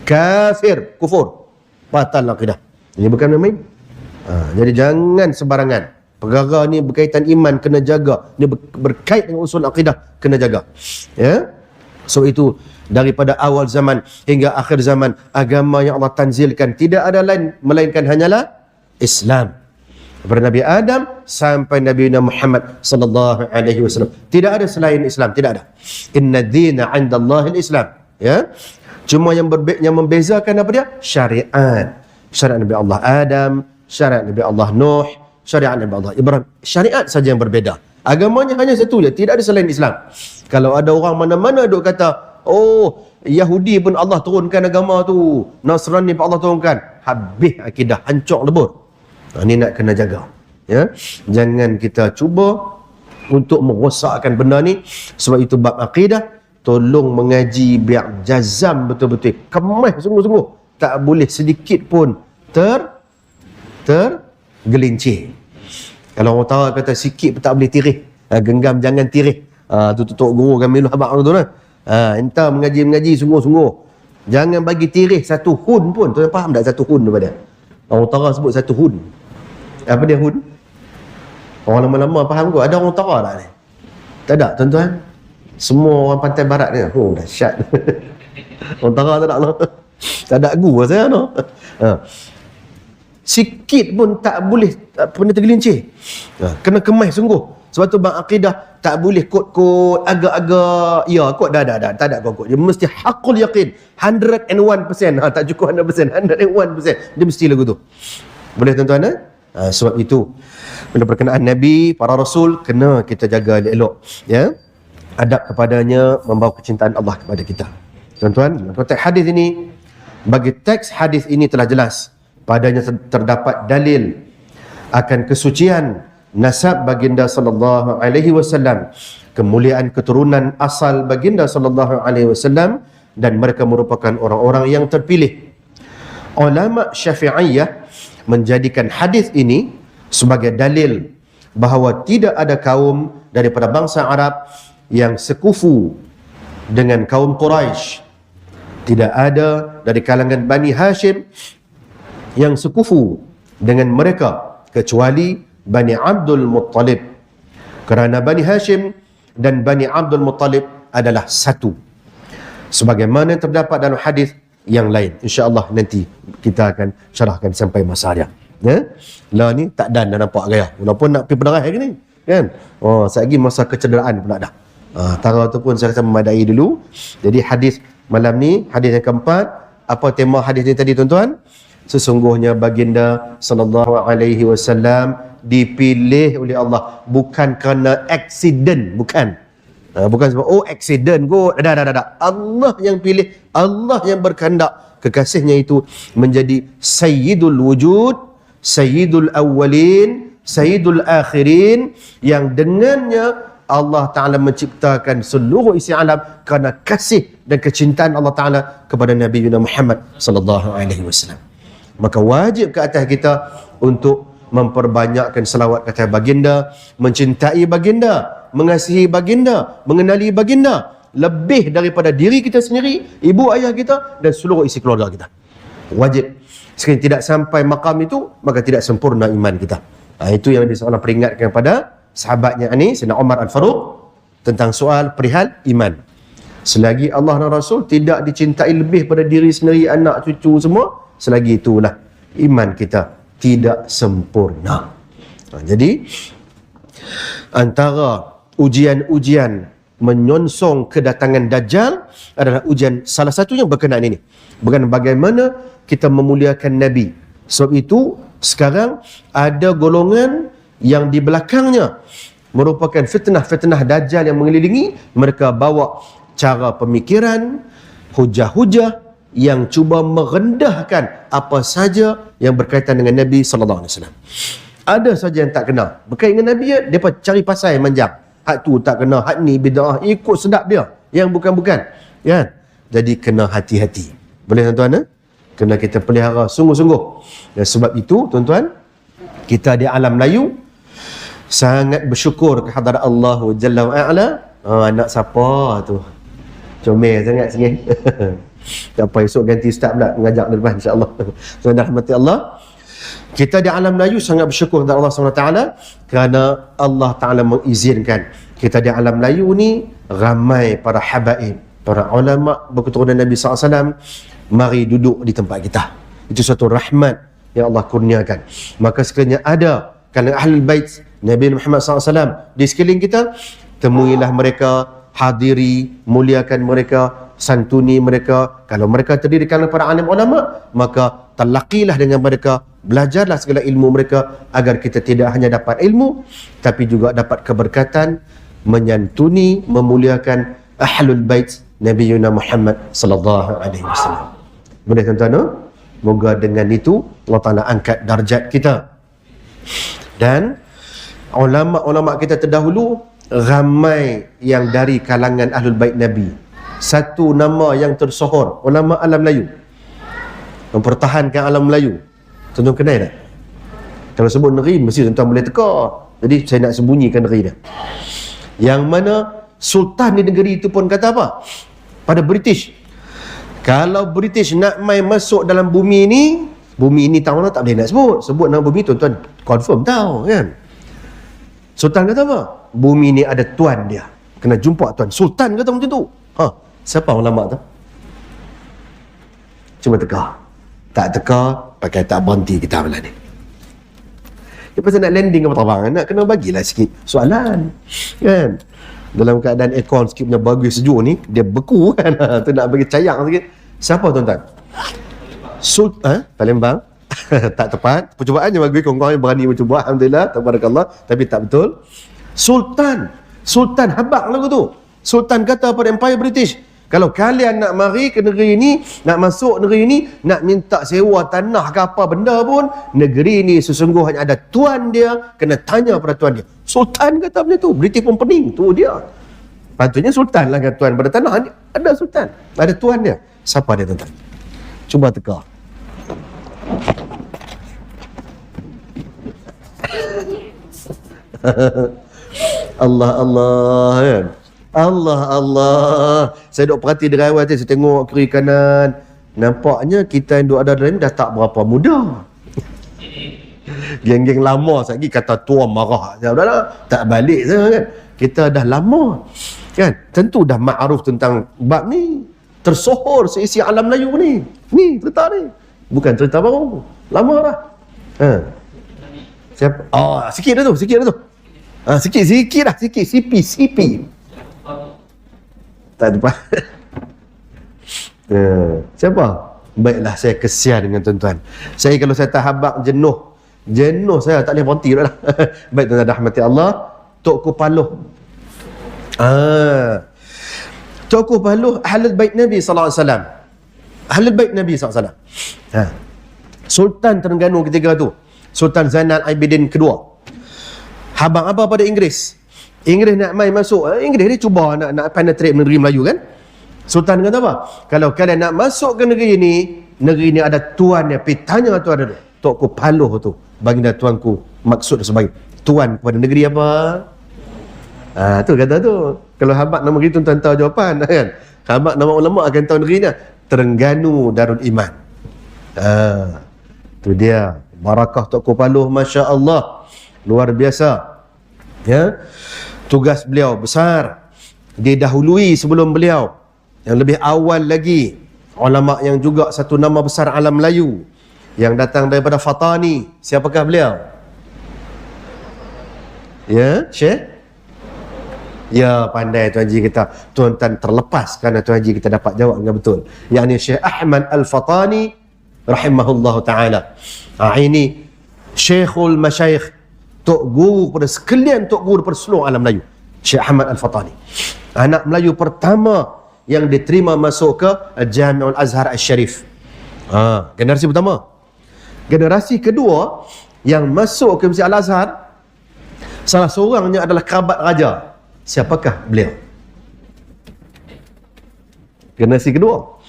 Kafir, kufur, batal akidah. Ini bukan main. Jadi jangan sembarangan. Perkara ni berkaitan iman kena jaga. Ini berkait dengan usul akidah kena jaga. Ya. So itu daripada awal zaman hingga akhir zaman, agama yang Allah tanzilkan tidak ada lain melainkan hanyalah Islam. Daripada Nabi Adam sampai Nabi Muhammad sallallahu alaihi wasallam. Tidak ada selain Islam, tidak ada. Inna dina 'indallahi al-Islam. Ya. Cuma yang membezakan apa dia? Syariat. Syariat Nabi Allah Adam, syariat Nabi Allah Nuh, syariat Nabi Allah Ibrahim. Syariat saja yang berbeza. Agamanya hanya satu je, tidak ada selain Islam. Kalau ada orang mana-mana duk kata, oh, Yahudi pun Allah turunkan agama tu, Nasrani pun Allah turunkan, habis akidah, hancur lebur. Ini nak kena jaga. Ya, jangan kita cuba untuk merosakkan benda ni. Sebab itu bab akidah, tolong mengaji biar jazam betul-betul, kemas sungguh-sungguh. Tak boleh sedikit pun tergelincir. Kalau orang tahu kata sikit pun tak boleh tirih, genggam jangan tirih. Tu tutup guru kami dulu abang tu lah. Entah mengaji sungguh-sungguh. Jangan bagi tirih satu hun pun. Tuan faham tak satu hun daripada? Orang utara sebut satu hun. Apa dia hun? Orang lama-lama faham kot. Ada orang utara tak ni? Tak ada tuan-tuan. Semua orang pantai barat ni. Oh dahsyat. Orang utara tak ada lah. Tak ada agu lah saya no. Sikit pun tak boleh pernah tergelincir. Kena kemas sungguh. Sebab tu bang akidah tak boleh kod-kod agak-agak ya kod dah tak ada kod. Dia mesti haqqul yaqin 101%. Tak cukup 100%, 101%. Dia mesti lagu tu. Boleh tuan-tuan sebab itu benda berkenaan nabi, para rasul kena kita jaga elok ya. Adab kepadanya membawa kecintaan Allah kepada kita. Tuan-tuan, konteks hadis ini, bagi teks hadis ini telah jelas padanya terdapat dalil akan kesucian nasab baginda sallallahu alaihi wasallam, kemuliaan keturunan asal baginda sallallahu alaihi wasallam, dan mereka merupakan orang-orang yang terpilih. Ulama Syafi'iyah menjadikan hadis ini sebagai dalil bahawa tidak ada kaum daripada bangsa Arab yang sekufu dengan kaum Quraisy. Tidak ada dari kalangan Bani Hashim yang sekufu dengan mereka kecuali Bani Abdul Muttalib. Kerana Bani Hashim dan Bani Abdul Muttalib adalah satu. Sebagaimana terdapat dalam hadis yang lain. InsyaAllah nanti kita akan syarahkan sampai masa dia. Ya? Lah ni tak dan dah nampak gaya. Walaupun nak pergi pedarah hari ni. Kan? Oh, selagi masa kecederaan pula dah. Tara tu pun saya rasa memadai dulu. Jadi hadis malam ni, hadis yang keempat. Apa tema hadis ni tadi tuan-tuan? Sesungguhnya baginda sallallahu alaihi wasallam dipilih oleh Allah bukan kerana accident, bukan. Bukan sebab oh accident kot. Dah. Allah yang pilih, Allah yang berkehendak kekasihnya itu menjadi sayyidul wujud, sayyidul awwalin, sayyidul akhirin, yang dengannya Allah Ta'ala menciptakan seluruh isi alam kerana kasih dan kecintaan Allah Ta'ala kepada Nabi Muhammad sallallahu alaihi wasallam. Maka wajib ke atas kita untuk memperbanyakkan selawat ke atas baginda, mencintai baginda, mengasihi baginda, mengenali baginda lebih daripada diri kita sendiri, ibu ayah kita dan seluruh isi keluarga kita. Wajib. Sekiranya tidak sampai makam itu, maka tidak sempurna iman kita. Itu yang Nabi SAW peringatkan kepada sahabatnya ini, Sayyidina Umar Al-Faruq, tentang soal perihal iman. Selagi Allah dan Rasul tidak dicintai lebih pada diri sendiri, anak, cucu semua, selagi itulah iman kita tidak sempurna. Jadi antara ujian-ujian menyonsong kedatangan Dajjal adalah ujian salah satunya berkenaan ini, berkenaan bagaimana kita memuliakan Nabi. Sebab itu sekarang ada golongan yang di belakangnya merupakan fitnah-fitnah Dajjal yang mengelilingi. Mereka bawa cara pemikiran, hujah-hujah yang cuba merendahkan apa saja yang berkaitan dengan Nabi sallallahu alaihi wasallam. Ada saja yang tak kenal berkaitan dengan Nabi, depa cari pasal manjang. Hak tu tak kena, hak ni bid'ah, ikut sedap dia yang bukan-bukan, kan? Jadi kena hati-hati. Boleh tuan-tuan, kena kita pelihara sungguh-sungguh. Dan sebab itu tuan-tuan, kita di alam Melayu sangat bersyukur kehadrat Allah Jalla wa Ala. Anak siapa tu? Comel sangat sini. Tak apa, esok ganti ustaz pula mengajar depan, insya-Allah. Tuan-tuan rahmati Allah. Kita di alam Melayu sangat bersyukur kepada Allah SWT kerana Allah Ta'ala mengizinkan kita di alam Melayu ni ramai para habaib, para ulama berketurunan Nabi SAW mari duduk di tempat kita. Itu satu rahmat yang Allah kurniakan. Maka sekiranya ada kalangan Ahlul Bait Nabi Muhammad SAW di sekeliling kita, temuilah mereka, hadiri, muliakan mereka, santuni mereka. Kalau mereka terdiri kalangan para alim ulama, maka talaqilah dengan mereka, belajarlah segala ilmu mereka agar kita tidak hanya dapat ilmu tapi juga dapat keberkatan menyantuni, memuliakan Ahlul Bait Nabi Muhammad sallallahu alaihi wasallam. Boleh tuan-tuan? Moga dengan itu Allah Taala angkat darjat kita. Dan ulama-ulama kita terdahulu ramai yang dari kalangan Ahlul Bait Nabi. Satu nama yang tersohor ulama alam Melayu, mempertahankan alam Melayu. Tuan-tuan kenal tak? Kalau sebut negeri mesti tuan-tuan boleh teka. Jadi saya nak sembunyikan negeri dia. Yang mana sultan di negeri itu pun kata apa? Pada British, kalau British nak main masuk dalam bumi ini tahu lah, tak boleh nak sebut nama bumi, tuan-tuan confirm tahu kan? Sultan kata apa? Bumi ni ada tuan dia, kena jumpa tuan. Sultan kata macam tu. Siapa ulama tu? Cuma teka. Tak teka, pakai tak berhenti kita malam ni. Dia pasal nak landing ke penerbangan, nak kena bagilah sikit soalan, kan? Dalam keadaan aircon sikit punya bagus sejuk ni, dia beku kan. Tu nak bagi cayang sikit. Siapa tuan-tuan? Palembang. Tak tepat. Percubaannya bagus, kawan-kawan yang berani mencuba, alhamdulillah, tabarakallah, tapi tak betul. Sultan habaq lagu tu. Sultan kata pada Empire British, kalau kalian nak mari ke negeri ini, nak masuk negeri ini, nak minta sewa tanah ke apa benda pun, negeri ini sesungguhnya ada tuan dia, kena tanya pada tuan dia. Sultan kata macam tu. British pun pening, tu dia. Patutnya sultan lah kan tuan pada tanah. Ada sultan, ada tuan dia. Siapa dia tuan-tuan? Cuba teka. Allah kan? Allah. Saya duk perhati dari awal tadi, saya tengok kiri kanan. Nampaknya kita yang duk ada dalam dah tak berapa muda. Geng-geng lama lagi kata tua marah. Udahlah, tak balik saya kan. Kita dah lama. Kan? Tentu dah ma'ruf tentang bab ni. Tersohor seisi alam Melayu ni. Ni cerita ni. Bukan cerita baru. Lama dah. Siapa? Sikit dah tu. Sikit dah. CP. Tak ada. Siapa? Baiklah, saya kesian dengan tuan-tuan. Saya kalau saya tak habaq jenuh saya tak boleh berhenti dah. Baik tuan-tuan rahmati Allah, Tok Kupaluh. Tok Kupaluh Ahlul Bait Nabi sallallahu alaihi wasallam. Ahlul Bait Nabi sallallahu alaihi wasallam. Sultan Terengganu ketiga tu, Sultan Zainal Abidin kedua. Habaq apa pada Inggeris? Inggeris nak main masuk, Inggeris ni cuba nak penetrate negeri Melayu kan. Sultan kata apa? Kalau kalian nak masuk ke negeri ni ada tuan dia. Pergi tanya tuan dia. Tok Kupaluh tu, baginda tuanku, maksud sebagai tuan kepada negeri apa? Tu kata tu. Kalau habaq nama negeri tuan tahu jawapan kan. Habaq nama ulama akan tahu negeri ni. Terengganu Darul Iman. Tu dia. Barakah Tok Kupaluh, Masya Allah, luar biasa. Ya, tugas beliau besar. Didahului sebelum beliau, yang lebih awal lagi, ulama yang juga satu nama besar alam Melayu, yang datang daripada Fatani. Siapakah beliau? Ya, Syekh Ya, pandai Tuan Haji kita. Tuan-tuan terlepas kerana Tuan Haji kita dapat jawab dengan betul. Yang ni Syekh Ahmad Al-Fatani rahimahullah ta'ala. Ini Syekhul Masyayikh, Tok Guru pada sekalian, Tok Guru pada seluruh alam Melayu. Syekh Ahmad Al-Fatani. Anak Melayu pertama yang diterima masuk ke Jami'ul Azhar Al-Syarif. Generasi pertama. Generasi kedua yang masuk ke Masjid Al-Azhar, salah seorangnya adalah kerabat raja. Siapakah beliau? Generasi kedua.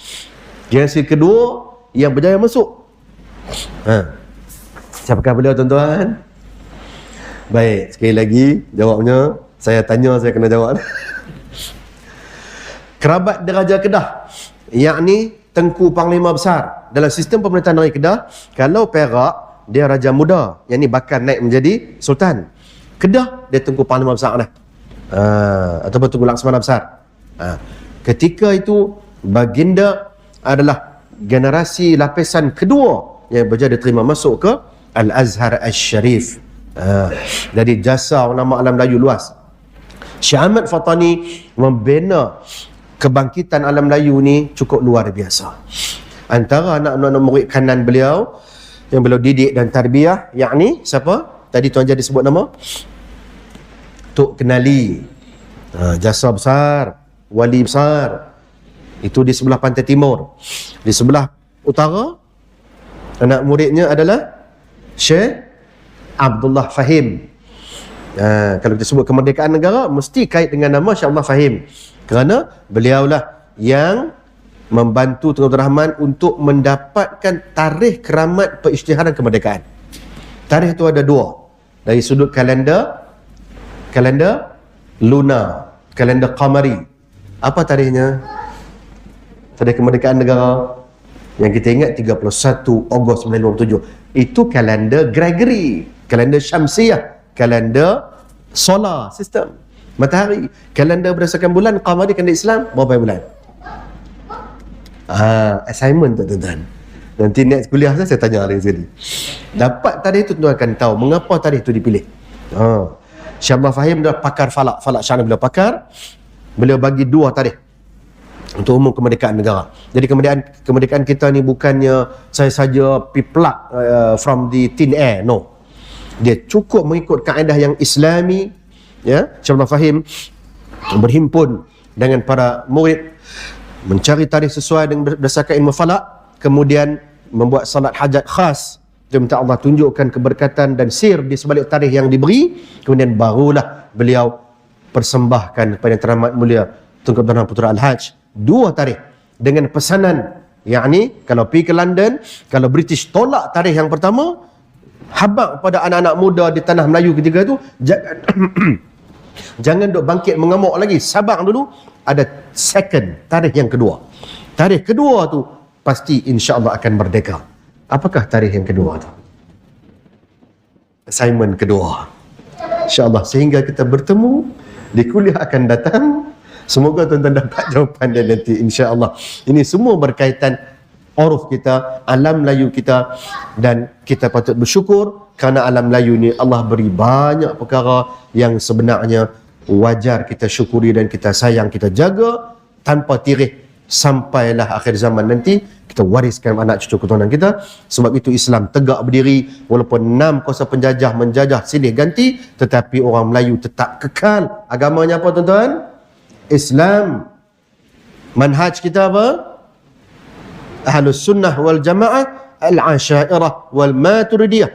Generasi kedua yang berjaya masuk. Siapakah beliau tuan-tuan? Baik, sekali lagi jawabnya. Saya tanya, saya kena jawab. Kerabat Diraja Kedah, yakni Tengku Panglima Besar. Dalam sistem pemerintahan negeri Kedah, kalau Perak, dia Raja Muda, yang ni bakal naik menjadi Sultan. Kedah, dia Tengku Panglima Besar dah. Ataupun Tengku Laksmana Besar. Ketika itu, baginda adalah generasi lapisan kedua yang berjaya diterima masuk ke Al-Azhar Al-Syarif. Jadi jasa ulama alam Melayu luas. Syekh Ahmad Fatani membina kebangkitan alam Melayu ni cukup luar biasa. Antara anak-anak murid kanan beliau yang beliau didik dan tarbiyah, yakni siapa? Tadi Tuan Haji disebut nama Tok Kenali. Jasa besar, wali besar. Itu di sebelah pantai timur. Di sebelah utara, anak muridnya adalah Syekh Abdullah Fahim. Kalau kita sebut kemerdekaan negara, mesti kait dengan nama Syekh Abdullah Fahim, kerana beliaulah yang membantu Tun Abdul Rahman untuk mendapatkan tarikh keramat perisytiharan kemerdekaan. Tarikh itu ada dua, dari sudut kalender lunar, kalender qamari. Apa tarikhnya? Tarikh kemerdekaan negara yang kita ingat 31 Ogos 1957. Itu kalender Gregory, kalender Syamsiah, kalender solar system, matahari. Kalender berdasarkan bulan qamari, kalender Islam berapa bulan? Assignment tuan-tuan. Nanti next kuliah saya tanya hari sekali. Dapat tarikh itu tuan akan tahu mengapa tarikh itu dipilih. Syekh Abdullah Fahim adalah pakar falak syar'i, beliau pakar. Beliau bagi dua tarikh untuk umum kemerdekaan negara. Jadi kemerdekaan kita ni bukannya saya saja piplak from the thin air, no. Dia cukup mengikut kaedah yang Islami, ya. Syekh Abdullah Fahim berhimpun dengan para murid, mencari tarikh sesuai dengan berdasarkan ilmu falak, kemudian membuat salat hajat khas. Dia minta Allah tunjukkan keberkatan dan sir di sebalik tarikh yang diberi, kemudian barulah beliau persembahkan kepada Yang Teramat Mulia Tunku Abdul Rahman Putra Al-Hajj dua tarikh dengan pesanan, yakni kalau pergi ke London, kalau British tolak tarikh yang pertama, habaq pada anak-anak muda di tanah Melayu ketika itu, jangan duk bangkit mengamuk lagi, sabar dulu, ada second, tarikh yang kedua. Tarikh kedua tu pasti insya-Allah akan merdeka. Apakah tarikh yang kedua tu? Assignment kedua, insya-Allah, sehingga kita bertemu di kuliah akan datang. Semoga tuan-tuan dapat jawapan dia nanti, insya-Allah. Ini semua berkaitan uruf kita, alam Melayu kita, dan kita patut bersyukur kerana alam Melayu ni Allah beri banyak perkara yang sebenarnya wajar kita syukuri dan kita sayang, kita jaga tanpa tirih sampailah akhir zaman nanti kita wariskan anak cucu keturunan kita. Sebab itu Islam tegak berdiri walaupun 6 kuasa penjajah menjajah silih ganti, tetapi orang Melayu tetap kekal agamanya. Apa tuan-tuan? Islam. Manhaj kita apa? Ahlus Sunnah wal Jamaah, Al-Asyairah wal Maturidiyah.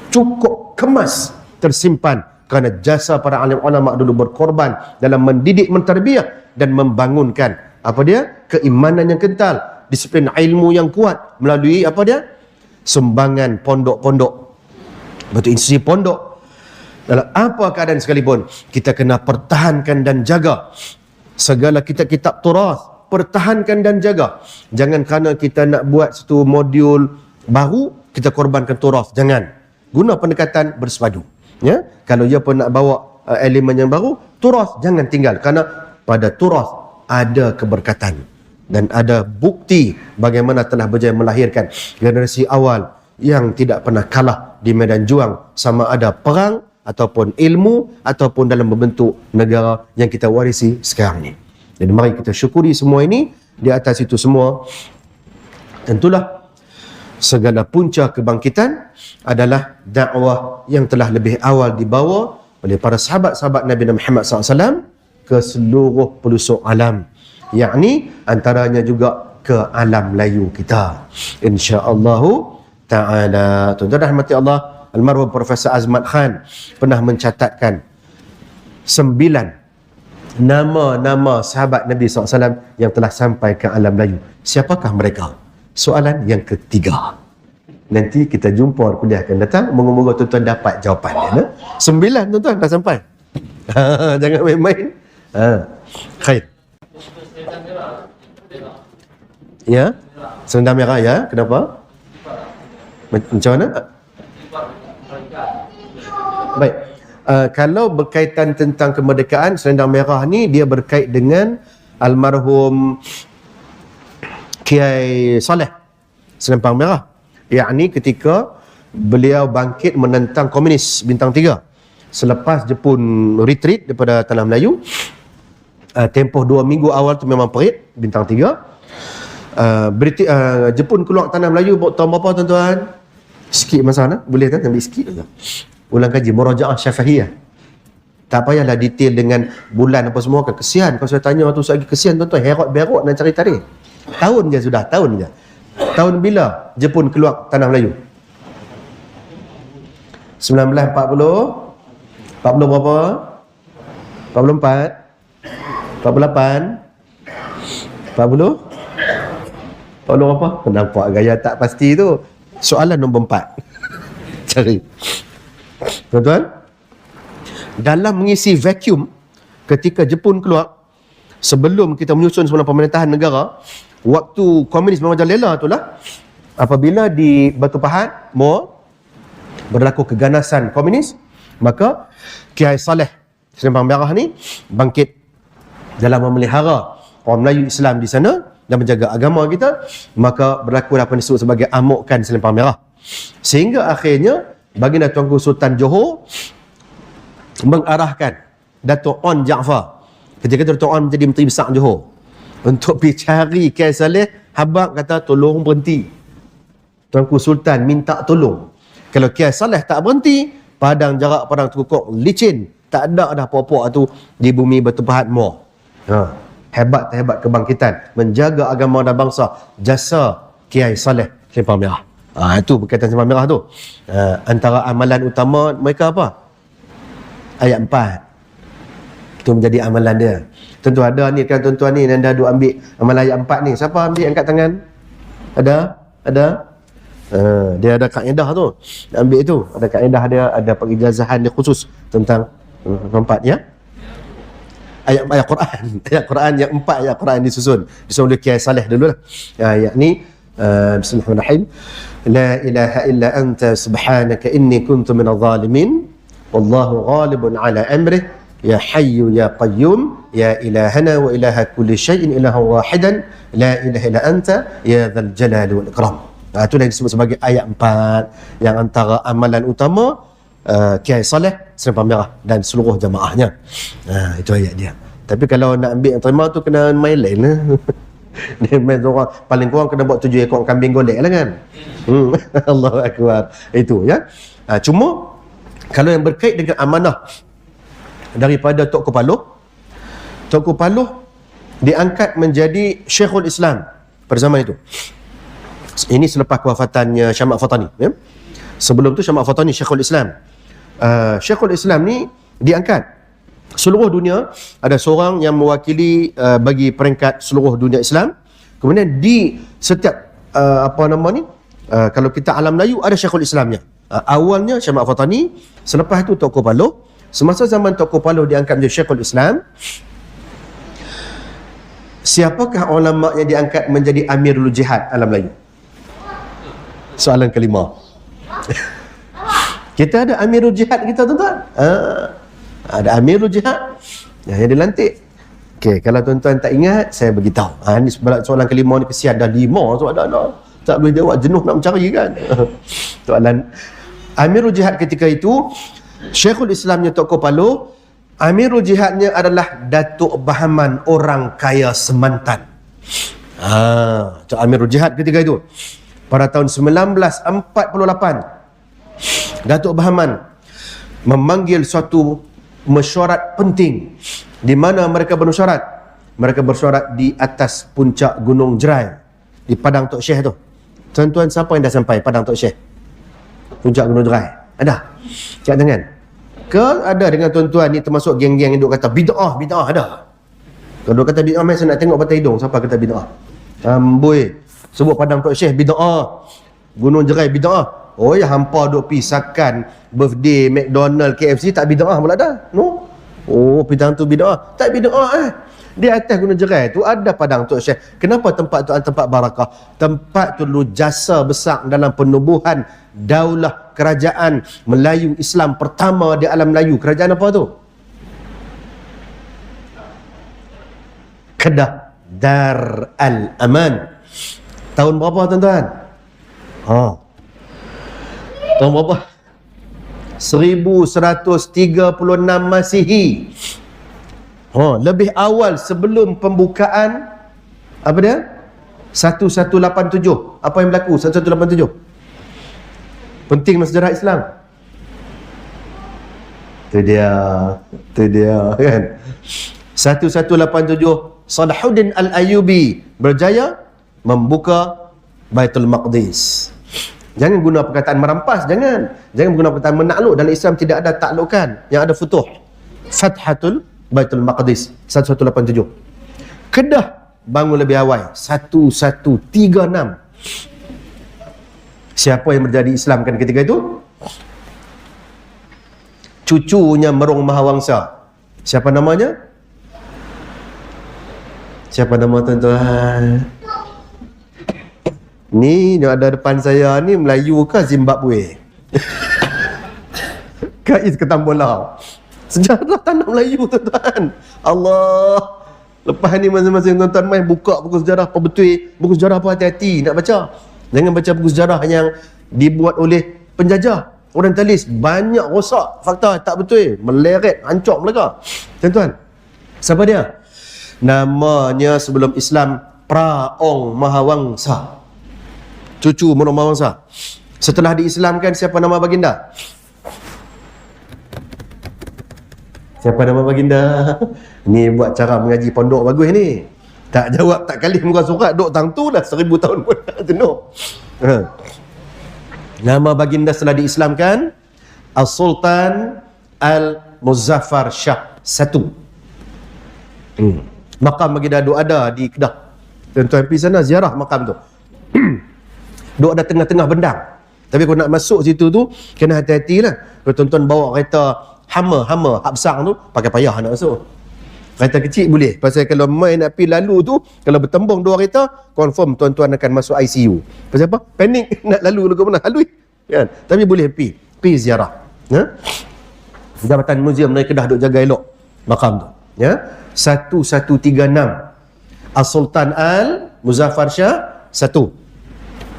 Cukup kemas, tersimpan kerana jasa para alim ulama dulu berkorban dalam mendidik, menterbiah dan membangunkan apa dia? Keimanan yang kental, disiplin ilmu yang kuat melalui apa dia? Sumbangan pondok-pondok. Betul, institusi pondok. Dalam apa keadaan sekalipun, kita kena pertahankan dan jaga segala kitab-kitab turas. Pertahankan dan jaga. Jangan kerana kita nak buat satu modul baru, kita korbankan turas. Jangan. Guna pendekatan bersepadu. Ya? Kalau ia pun nak bawa elemen yang baru, turas jangan tinggal. Kerana pada turas ada keberkatan dan ada bukti bagaimana telah berjaya melahirkan generasi awal yang tidak pernah kalah di medan juang, sama ada perang ataupun ilmu, ataupun dalam membentuk negara yang kita warisi sekarang ni. Jadi mari kita syukuri semua ini. Di atas itu semua, tentulah segala punca kebangkitan adalah dakwah yang telah lebih awal dibawa oleh para sahabat-sahabat Nabi Muhammad SAW ke seluruh pelosok alam, yakni antaranya juga ke alam Melayu kita, insya-Allah ta'ala. Tuan-tuan rahmati Allah, almarhum Profesor Azmat Khan pernah mencatatkan 9 nama-nama sahabat Nabi SAW yang telah sampai ke alam Melayu. Siapakah mereka? Soalan yang ketiga. Nanti kita jumpa kuliah akan datang. Moga-moga tuan-tuan dapat jawapannya. 9 tuan-tuan dah sampai. Jangan main-main. Khair. Ya? Selendang merah ya? Kenapa? Macam mana? Baik. Kalau berkaitan tentang kemerdekaan, selendang merah ni dia berkait dengan almarhum Kiai Saleh Selempang Merah, yakni ketika beliau bangkit menentang komunis bintang 3 selepas Jepun retreat daripada tanah Melayu. Tempoh 2 minggu awal tu memang perit bintang 3. Jepun keluar tanah Melayu tahun berapa tuan-tuan? Sikit masa mana? Boleh kan ambil sikit je. Ulang kaji murajaah Syafi'iyah. Tak payahlah detail dengan bulan apa semua kan. Kesian kalau saya tanya tu lagi kesian tuan-tuan, herot-berot nak cari tarikh. Tahun je sudah, tahun je. Tahun bila Jepun keluar tanah Melayu? 1940. 40 berapa? 44. 48. 40. 40 apa? Nampak gaya tak pasti tu. Soalan nombor 4. Cari. Tuan-tuan, dalam mengisi vacuum ketika Jepun keluar, sebelum kita menyusun semula pemerintahan negara, waktu komunis merajalela itulah, apabila di Batu Pahat Moa berlaku keganasan komunis, maka Kiai Saleh Selempang Merah ni bangkit dalam memelihara orang Melayu Islam di sana dan menjaga agama kita. Maka berlaku apa disebut sebagai amukan Selempang Merah, sehingga akhirnya Baginda Tuanku Sultan Johor mengarahkan Datuk On Jaafar ketika itu Datuk On menjadi Menteri Besar Johor untuk pergi cari Kiai Saleh. Habaq kata tolong berhenti, Tuanku Sultan minta tolong. Kalau Kiai Saleh tak berhenti, padang jarak padang tekukuk licin, tak ada dah pokok tu di bumi Batu Pahat Moa. Hebat kebangkitan menjaga agama dan bangsa, jasa Kiai Saleh Selempang Merah. Itu berkaitan Selempang Merah tu. Antara amalan utama mereka apa? Ayat 4. Itu menjadi amalan dia. Tentu ada ni kan tuan-tuan ni anda duk ambil amalan ayat 4 ni. Siapa ambil angkat tangan? Ada? Dia ada kaedah tu. Ambil itu. Ada kaedah dia, ada pengijazahan dia khusus tentang 4 ya. Ayat Quran. Ayat Quran yang 4 ayat Quran disusun oleh Kiai Saleh dulu lah. Yakni Bismillahirrahmanirrahim. La ilaha illa anta subhanaka inni kuntu minadh dhalimin wallahu ghalibun ala amrih ya hayyu ya qayyum ya ilahana wa ilaha kulli syai'in ilahan wahidan la ilaha illa anta ya dzal jalali wal ikram. Itu yang disebut sebagai ayat 4 yang antara amalan utama Kiai Saleh Selempang Merah dan seluruh jamaahnya. Itu ayat dia. Tapi kalau nak ambil yang terima tu kena main lain lah. Dia main orang paling kurang kena buat 7 ekor kambing golek lah kan. Allahu Akbar. Itu ya. Cuma kalau yang berkait dengan amanah daripada Tok Kepaloh diangkat menjadi Syekhul Islam pada zaman itu. Ini selepas kewafatannya Syama'ah Fatani ya? Sebelum tu Syama'ah Fatani Syekhul Islam. Syekhul Islam ni diangkat seluruh dunia, ada seorang yang mewakili bagi peringkat seluruh dunia Islam. Kemudian di setiap kalau kita alam Melayu ada Syekhul Islamnya. Awalnya Syama'ah Fatani, selepas itu Tok Kepaloh. Semasa zaman Tok Kepaloh diangkat menjadi Syekhul Islam, siapakah ulama yang diangkat menjadi Amirul Jihad alam Melayu? Soalan kelima. Kita ada Amirul Jihad kita tuan-tuan. Ada Amirul Jihad yang dilantik. Okey, kalau tuan-tuan tak ingat, saya beritahu. Ni soalan kelima ni kesian dah 5 soalan dah. Tak boleh jawab, jenuh nak mencari kan. Soalan Amirul Jihad ketika itu Syekhul Islamnya Tok Palu, Amirul Jihadnya adalah Datuk Bahaman, orang kaya Semantan. Itu Amirul Jihad ketika itu. Pada tahun 1948, Datuk Bahaman memanggil suatu mesyuarat penting. Di mana mereka bermesyuarat? Mereka bermesyuarat di atas puncak Gunung Jerai, di Padang Tok Syekh tu. Tuan-tuan, siapa yang dah sampai Padang Tok Syekh? Puncak Gunung Jerai? Ada? Cak tangan. Ke ada dengan tuan-tuan ni termasuk geng-geng yang duk kata bid'ah, ada? Kalau duk kata bid'ah, saya nak tengok patah hidung. Siapa kata bid'ah? Amboi, sebut Padang Tok Syekh bid'ah, Gunung Jerai bid'ah. Oh ya, hampa duk pisakan birthday McDonald, KFC, tak bid'ah pula dah. No? Oh, bidang tu bid'ah. Tak bid'ah Di atas Gunung Jerai tu ada Padang Tok Syekh. Kenapa tempat tu tempat barakah? Tempat tu dulu jasa besar dalam penubuhan daulah kerajaan Melayu Islam pertama di alam Melayu. Kerajaan apa tu? Kedah Dar Al-Aman. Tahun berapa tuan-tuan? Tahun berapa? 1136 Masihi. Lebih awal sebelum pembukaan apa dia? 1187. Apa yang berlaku 1187? Penting dalam sejarah Islam. Itu dia kan. 1187 Salahuddin Al-Ayyubi berjaya membuka Baitul Maqdis. Jangan guna perkataan merampas, jangan guna perkataan menakluk. Dalam Islam tidak ada taklukan, yang ada futuh. Fathatul Baitul Maqdis 1187. Kedah bangun lebih awal 1136. Siapa yang menjadi Islam kan ketika itu? Cucunya Merung Mahawangsa. Siapa namanya? Siapa nama tuan-tuan? Ni yang ada depan saya ni Melayu ke Zimbabwe? Kais Ketambola. Sejarah tanah Melayu tuan-tuan. Allah. Lepas ni masing-masing tuan-tuan main buka buku sejarah apa betul. Buku sejarah apa hati-hati nak baca. Jangan baca buku sejarah yang dibuat oleh penjajah, orientalis. Banyak rosak fakta tak betul. Meleret, hancur mereka. Tuan-tuan, siapa dia? Namanya sebelum Islam Praong Mahawangsa. Cucu Merung Mahawangsa. Setelah diislamkan, siapa nama baginda? Siapa nama baginda? Ni buat cara mengaji pondok bagus ni. Tak jawab tak kali muka surat duk tang tu dah 1000 tahun pun jenuh. Nama baginda setelah diislamkan As-Sultan Al-Muzaffar Shah I. Makam baginda duk ada di Kedah. Tuan-tuan pergi sana ziarah makam tu. Duk ada tengah-tengah bendang. Tapi kalau nak masuk situ tu kena hati-hati lah. Kalau tuan-tuan bawa kereta Hummer hak besar tu, pakai payah nak masuk. Kereta kecil boleh. Pasal kalau main nak pergi lalu tu, kalau bertembung dua kereta, confirm tuan-tuan akan masuk ICU. Pasal apa? Panik nak lalu ke mana? Halui. Kan? Tapi boleh pergi ziarah. Jabatan Muzium dari Kedah duk jaga elok makam tu. 1136 As-Sultan Al-Muzaffar Shah I.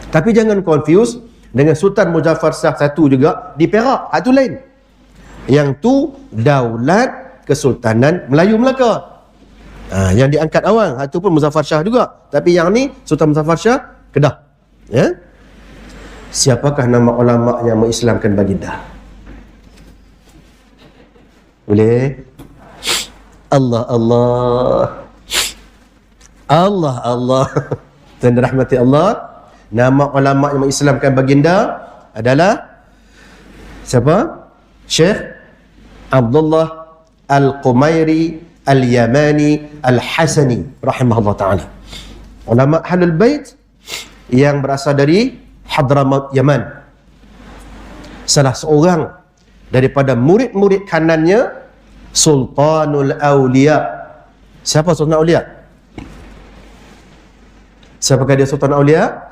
Tapi jangan confuse dengan Sultan Muzaffar Shah I juga di Perak. Itu lain. Yang tu Daulat Kesultanan Melayu Melaka. Yang diangkat awal itu pun Muzaffar Shah juga. Tapi yang ni Sultan Muzaffar Shah Kedah. Siapakah nama ulama yang mengislamkan baginda? Boleh? Allah dan rahmati Allah. Nama ulama yang mengislamkan baginda adalah siapa? Syekh Abdullah Al-Qumairi Al-Yamani Al-Hasani rahimahullah ta'ala. Ulama Ahlul Bait yang berasal dari Hadramaut, Yaman. Salah seorang daripada murid-murid kanannya Sultanul Awliya. Siapa Sultan Awliya? Siapakah dia Sultan Awliya?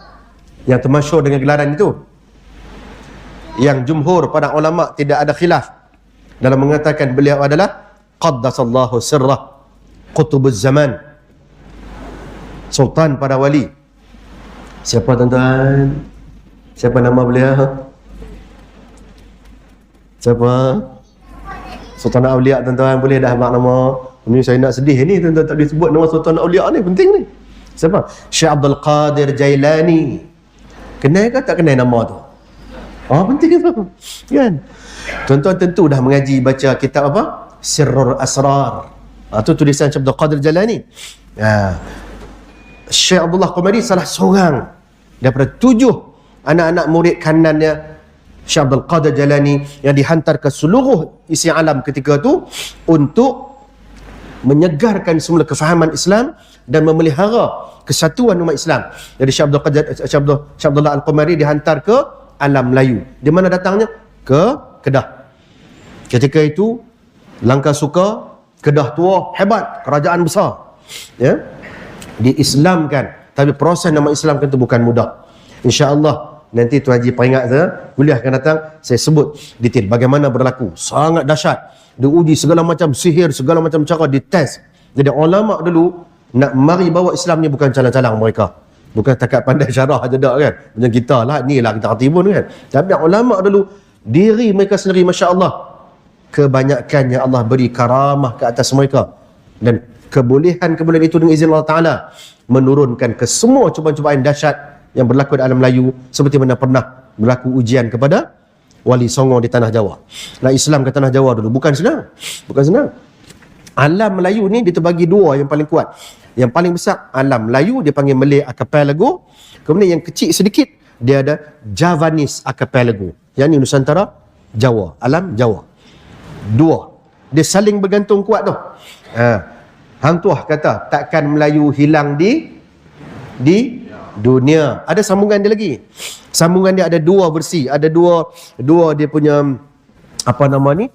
Yang termasyhur dengan gelaran itu, yang jumhur para ulama tidak ada khilaf dalam mengatakan beliau adalah qaddasallahu sirrah, qutubuz zaman, sultan para wali. Siapa tuan-tuan? Siapa nama beliau? Siapa? Sultan Aulia tuan-tuan, boleh dah abang nama. Ni saya nak sedih ni tuan-tuan, tak boleh sebut nama Sultan Aulia ni, penting ni. Siapa? Syekh Abdul Qadir Jailani. Kenal ke tak kenal nama tu? Penting tu. Kan? Tuan-tuan tentu dah mengaji baca kitab apa? Sirrul Asrar. Tu tulisan Syekh Abdul Qadir Jailani. Syekh Abdullah Qumari salah seorang daripada 7 anak-anak murid kanannya Syekh Abdul Qadir Jailani yang dihantar ke seluruh isi alam ketika tu untuk menyegarkan semula kefahaman Islam dan memelihara kesatuan umat Islam. Jadi Syekh Abdullah Al-Qumari dihantar ke alam Melayu. Di mana datangnya? Ke Kedah. Ketika itu langkah suka, Kedah tua hebat, kerajaan besar. Ya. Diislamkan, tapi proses nama Islamkan itu bukan mudah. Insya-Allah nanti Tuan Haji peringat saya, kuliah akan datang saya sebut detail bagaimana berlaku. Sangat dahsyat. Diuji segala macam sihir, segala macam cara dites. Jadi ulama dulu nak mari bawa Islam ni bukan calang-calang mereka. Bukan takat pandai syarah aja dak kan. Macam kita lah, ni lah kita reti pun kan. Tapi ulama dulu diri mereka sendiri masya-Allah kebanyakannya Allah beri karamah ke atas mereka, dan kebolehan itu dengan izin Allah Ta'ala menurunkan ke semua cubaan-cubaan dahsyat yang berlaku di alam Melayu, seperti mana pernah berlaku ujian kepada Wali Songo di tanah Jawa. Nah, Islam ke tanah Jawa dulu bukan senang. Bukan senang. Alam Melayu ni dia terbagi dua yang paling kuat. Yang paling besar alam Melayu dia panggil Malay Archipelago. Kemudian yang kecil sedikit dia ada Javanese Archipelago. Yang ni Nusantara Jawa, alam Jawa. Dua. Dia saling bergantung kuat tu. Hang Tuah kata takkan Melayu hilang di dunia. Ada sambungan dia lagi. Sambungan dia ada dua versi, ada dua dia punya apa nama ni?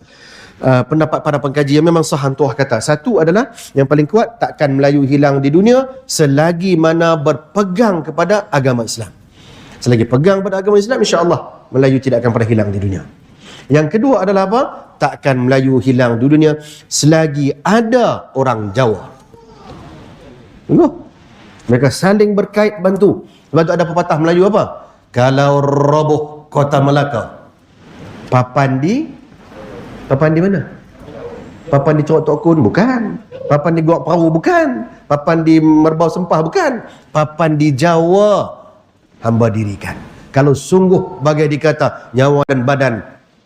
Pendapat para pengkaji yang memang sah Hang Tuah kata. Satu adalah yang paling kuat, takkan Melayu hilang di dunia selagi mana berpegang kepada agama Islam. Selagi pegang pada agama Islam, insya-Allah Melayu tidak akan pernah hilang di dunia. Yang kedua adalah apa? Takkan Melayu hilang di dunia selagi ada orang Jawa. Tengok. Mereka saling berkait bantu. Sebab tu ada pepatah Melayu apa? Kalau roboh kota Melaka, papan di mana? Papan di Corok Tokun? Bukan. Papan di Gok Perahu? Bukan. Papan di Merbau Sempah? Bukan. Papan di Jawa hamba dirikan. Kalau sungguh bagai dikata nyawa dan badan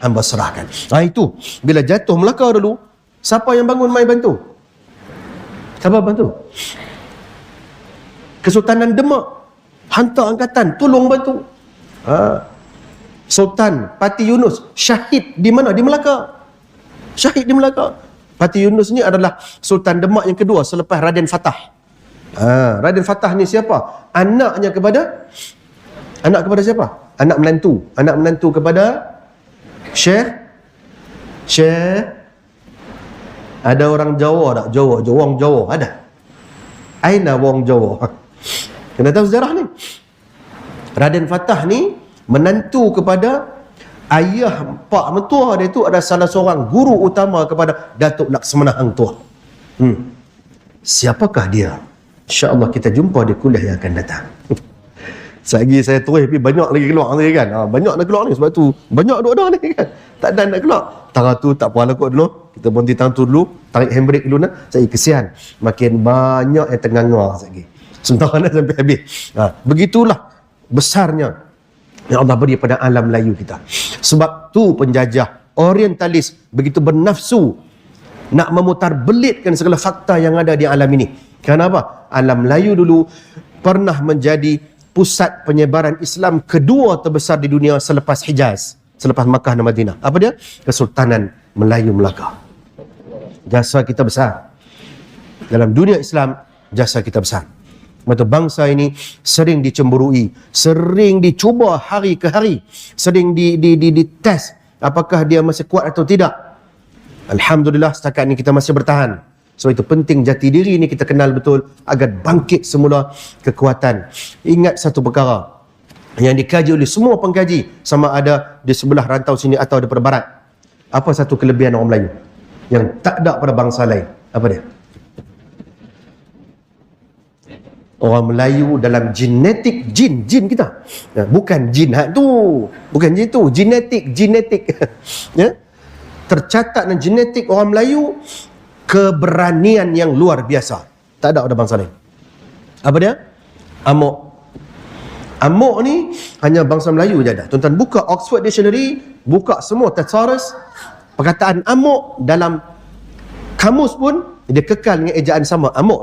hamba serahkan. Itu bila jatuh Melaka dulu, siapa yang bangun mai bantu? Siapa bantu? Kesultanan Demak hantar angkatan tolong bantu. Sultan Pati Yunus syahid di mana? Di Melaka. Syahid di Melaka. Pati Yunus ni adalah Sultan Demak yang kedua selepas Raden Fatah. Raden Fatah ni siapa? Anak kepada siapa? Anak menantu kepada Syekh ada orang Jawa tak? Wong Jawa ada. Aina Wong Jawa. Kena tahu sejarah ni. Raden Fatah ni menantu kepada ayah pak mentua dia, tu ada salah seorang guru utama kepada Datuk Laksamana Hang Tuah. Siapakah dia? InsyaAllah kita jumpa di kuliah yang akan datang. Selagi saya terus tapi banyak lagi keluar ni kan. Banyak nak keluar ni, sebab tu banyak duk dah ni kan. Tak ada nak keluar. Tara tu tak apa lah kot dulu. Kita berhenti tang tu dulu, tarik handbrake dulu nah. Saya kesian. Makin banyak yang tengah-ngah lagi. Sementara nak sampai habis. Begitulah besarnya yang Allah beri pada alam Melayu kita. Sebab tu penjajah orientalis begitu bernafsu nak memutar belitkan segala fakta yang ada di alam ini. Kenapa? Alam Melayu dulu pernah menjadi pusat penyebaran Islam kedua terbesar di dunia selepas Hijaz, selepas Makkah dan Madinah. Apa dia? Kesultanan Melayu Melaka. Jasa kita besar. Dalam dunia Islam, jasa kita besar. Maka bangsa ini sering dicemburui, sering dicuba hari ke hari, sering dites apakah dia masih kuat atau tidak. Alhamdulillah setakat ini kita masih bertahan. Sebab itu penting jati diri ini kita kenal betul agar bangkit semula kekuatan. Ingat satu perkara yang dikaji oleh semua pengkaji, sama ada di sebelah rantau sini atau daripada barat. Apa satu kelebihan orang Melayu yang tak ada pada bangsa lain? Apa dia? Orang Melayu dalam genetik jin kita. Bukan jin tu. Bukan jin tu, genetik. Ya? tercatat dalam genetik orang Melayu keberanian yang luar biasa. Tak ada bangsa lain. Apa dia? Amok. Amok ni hanya bangsa Melayu je ada. Tuan-tuan buka Oxford Dictionary, buka semua thesaurus, perkataan amok dalam kamus pun dia kekal dengan ejaan sama, amok.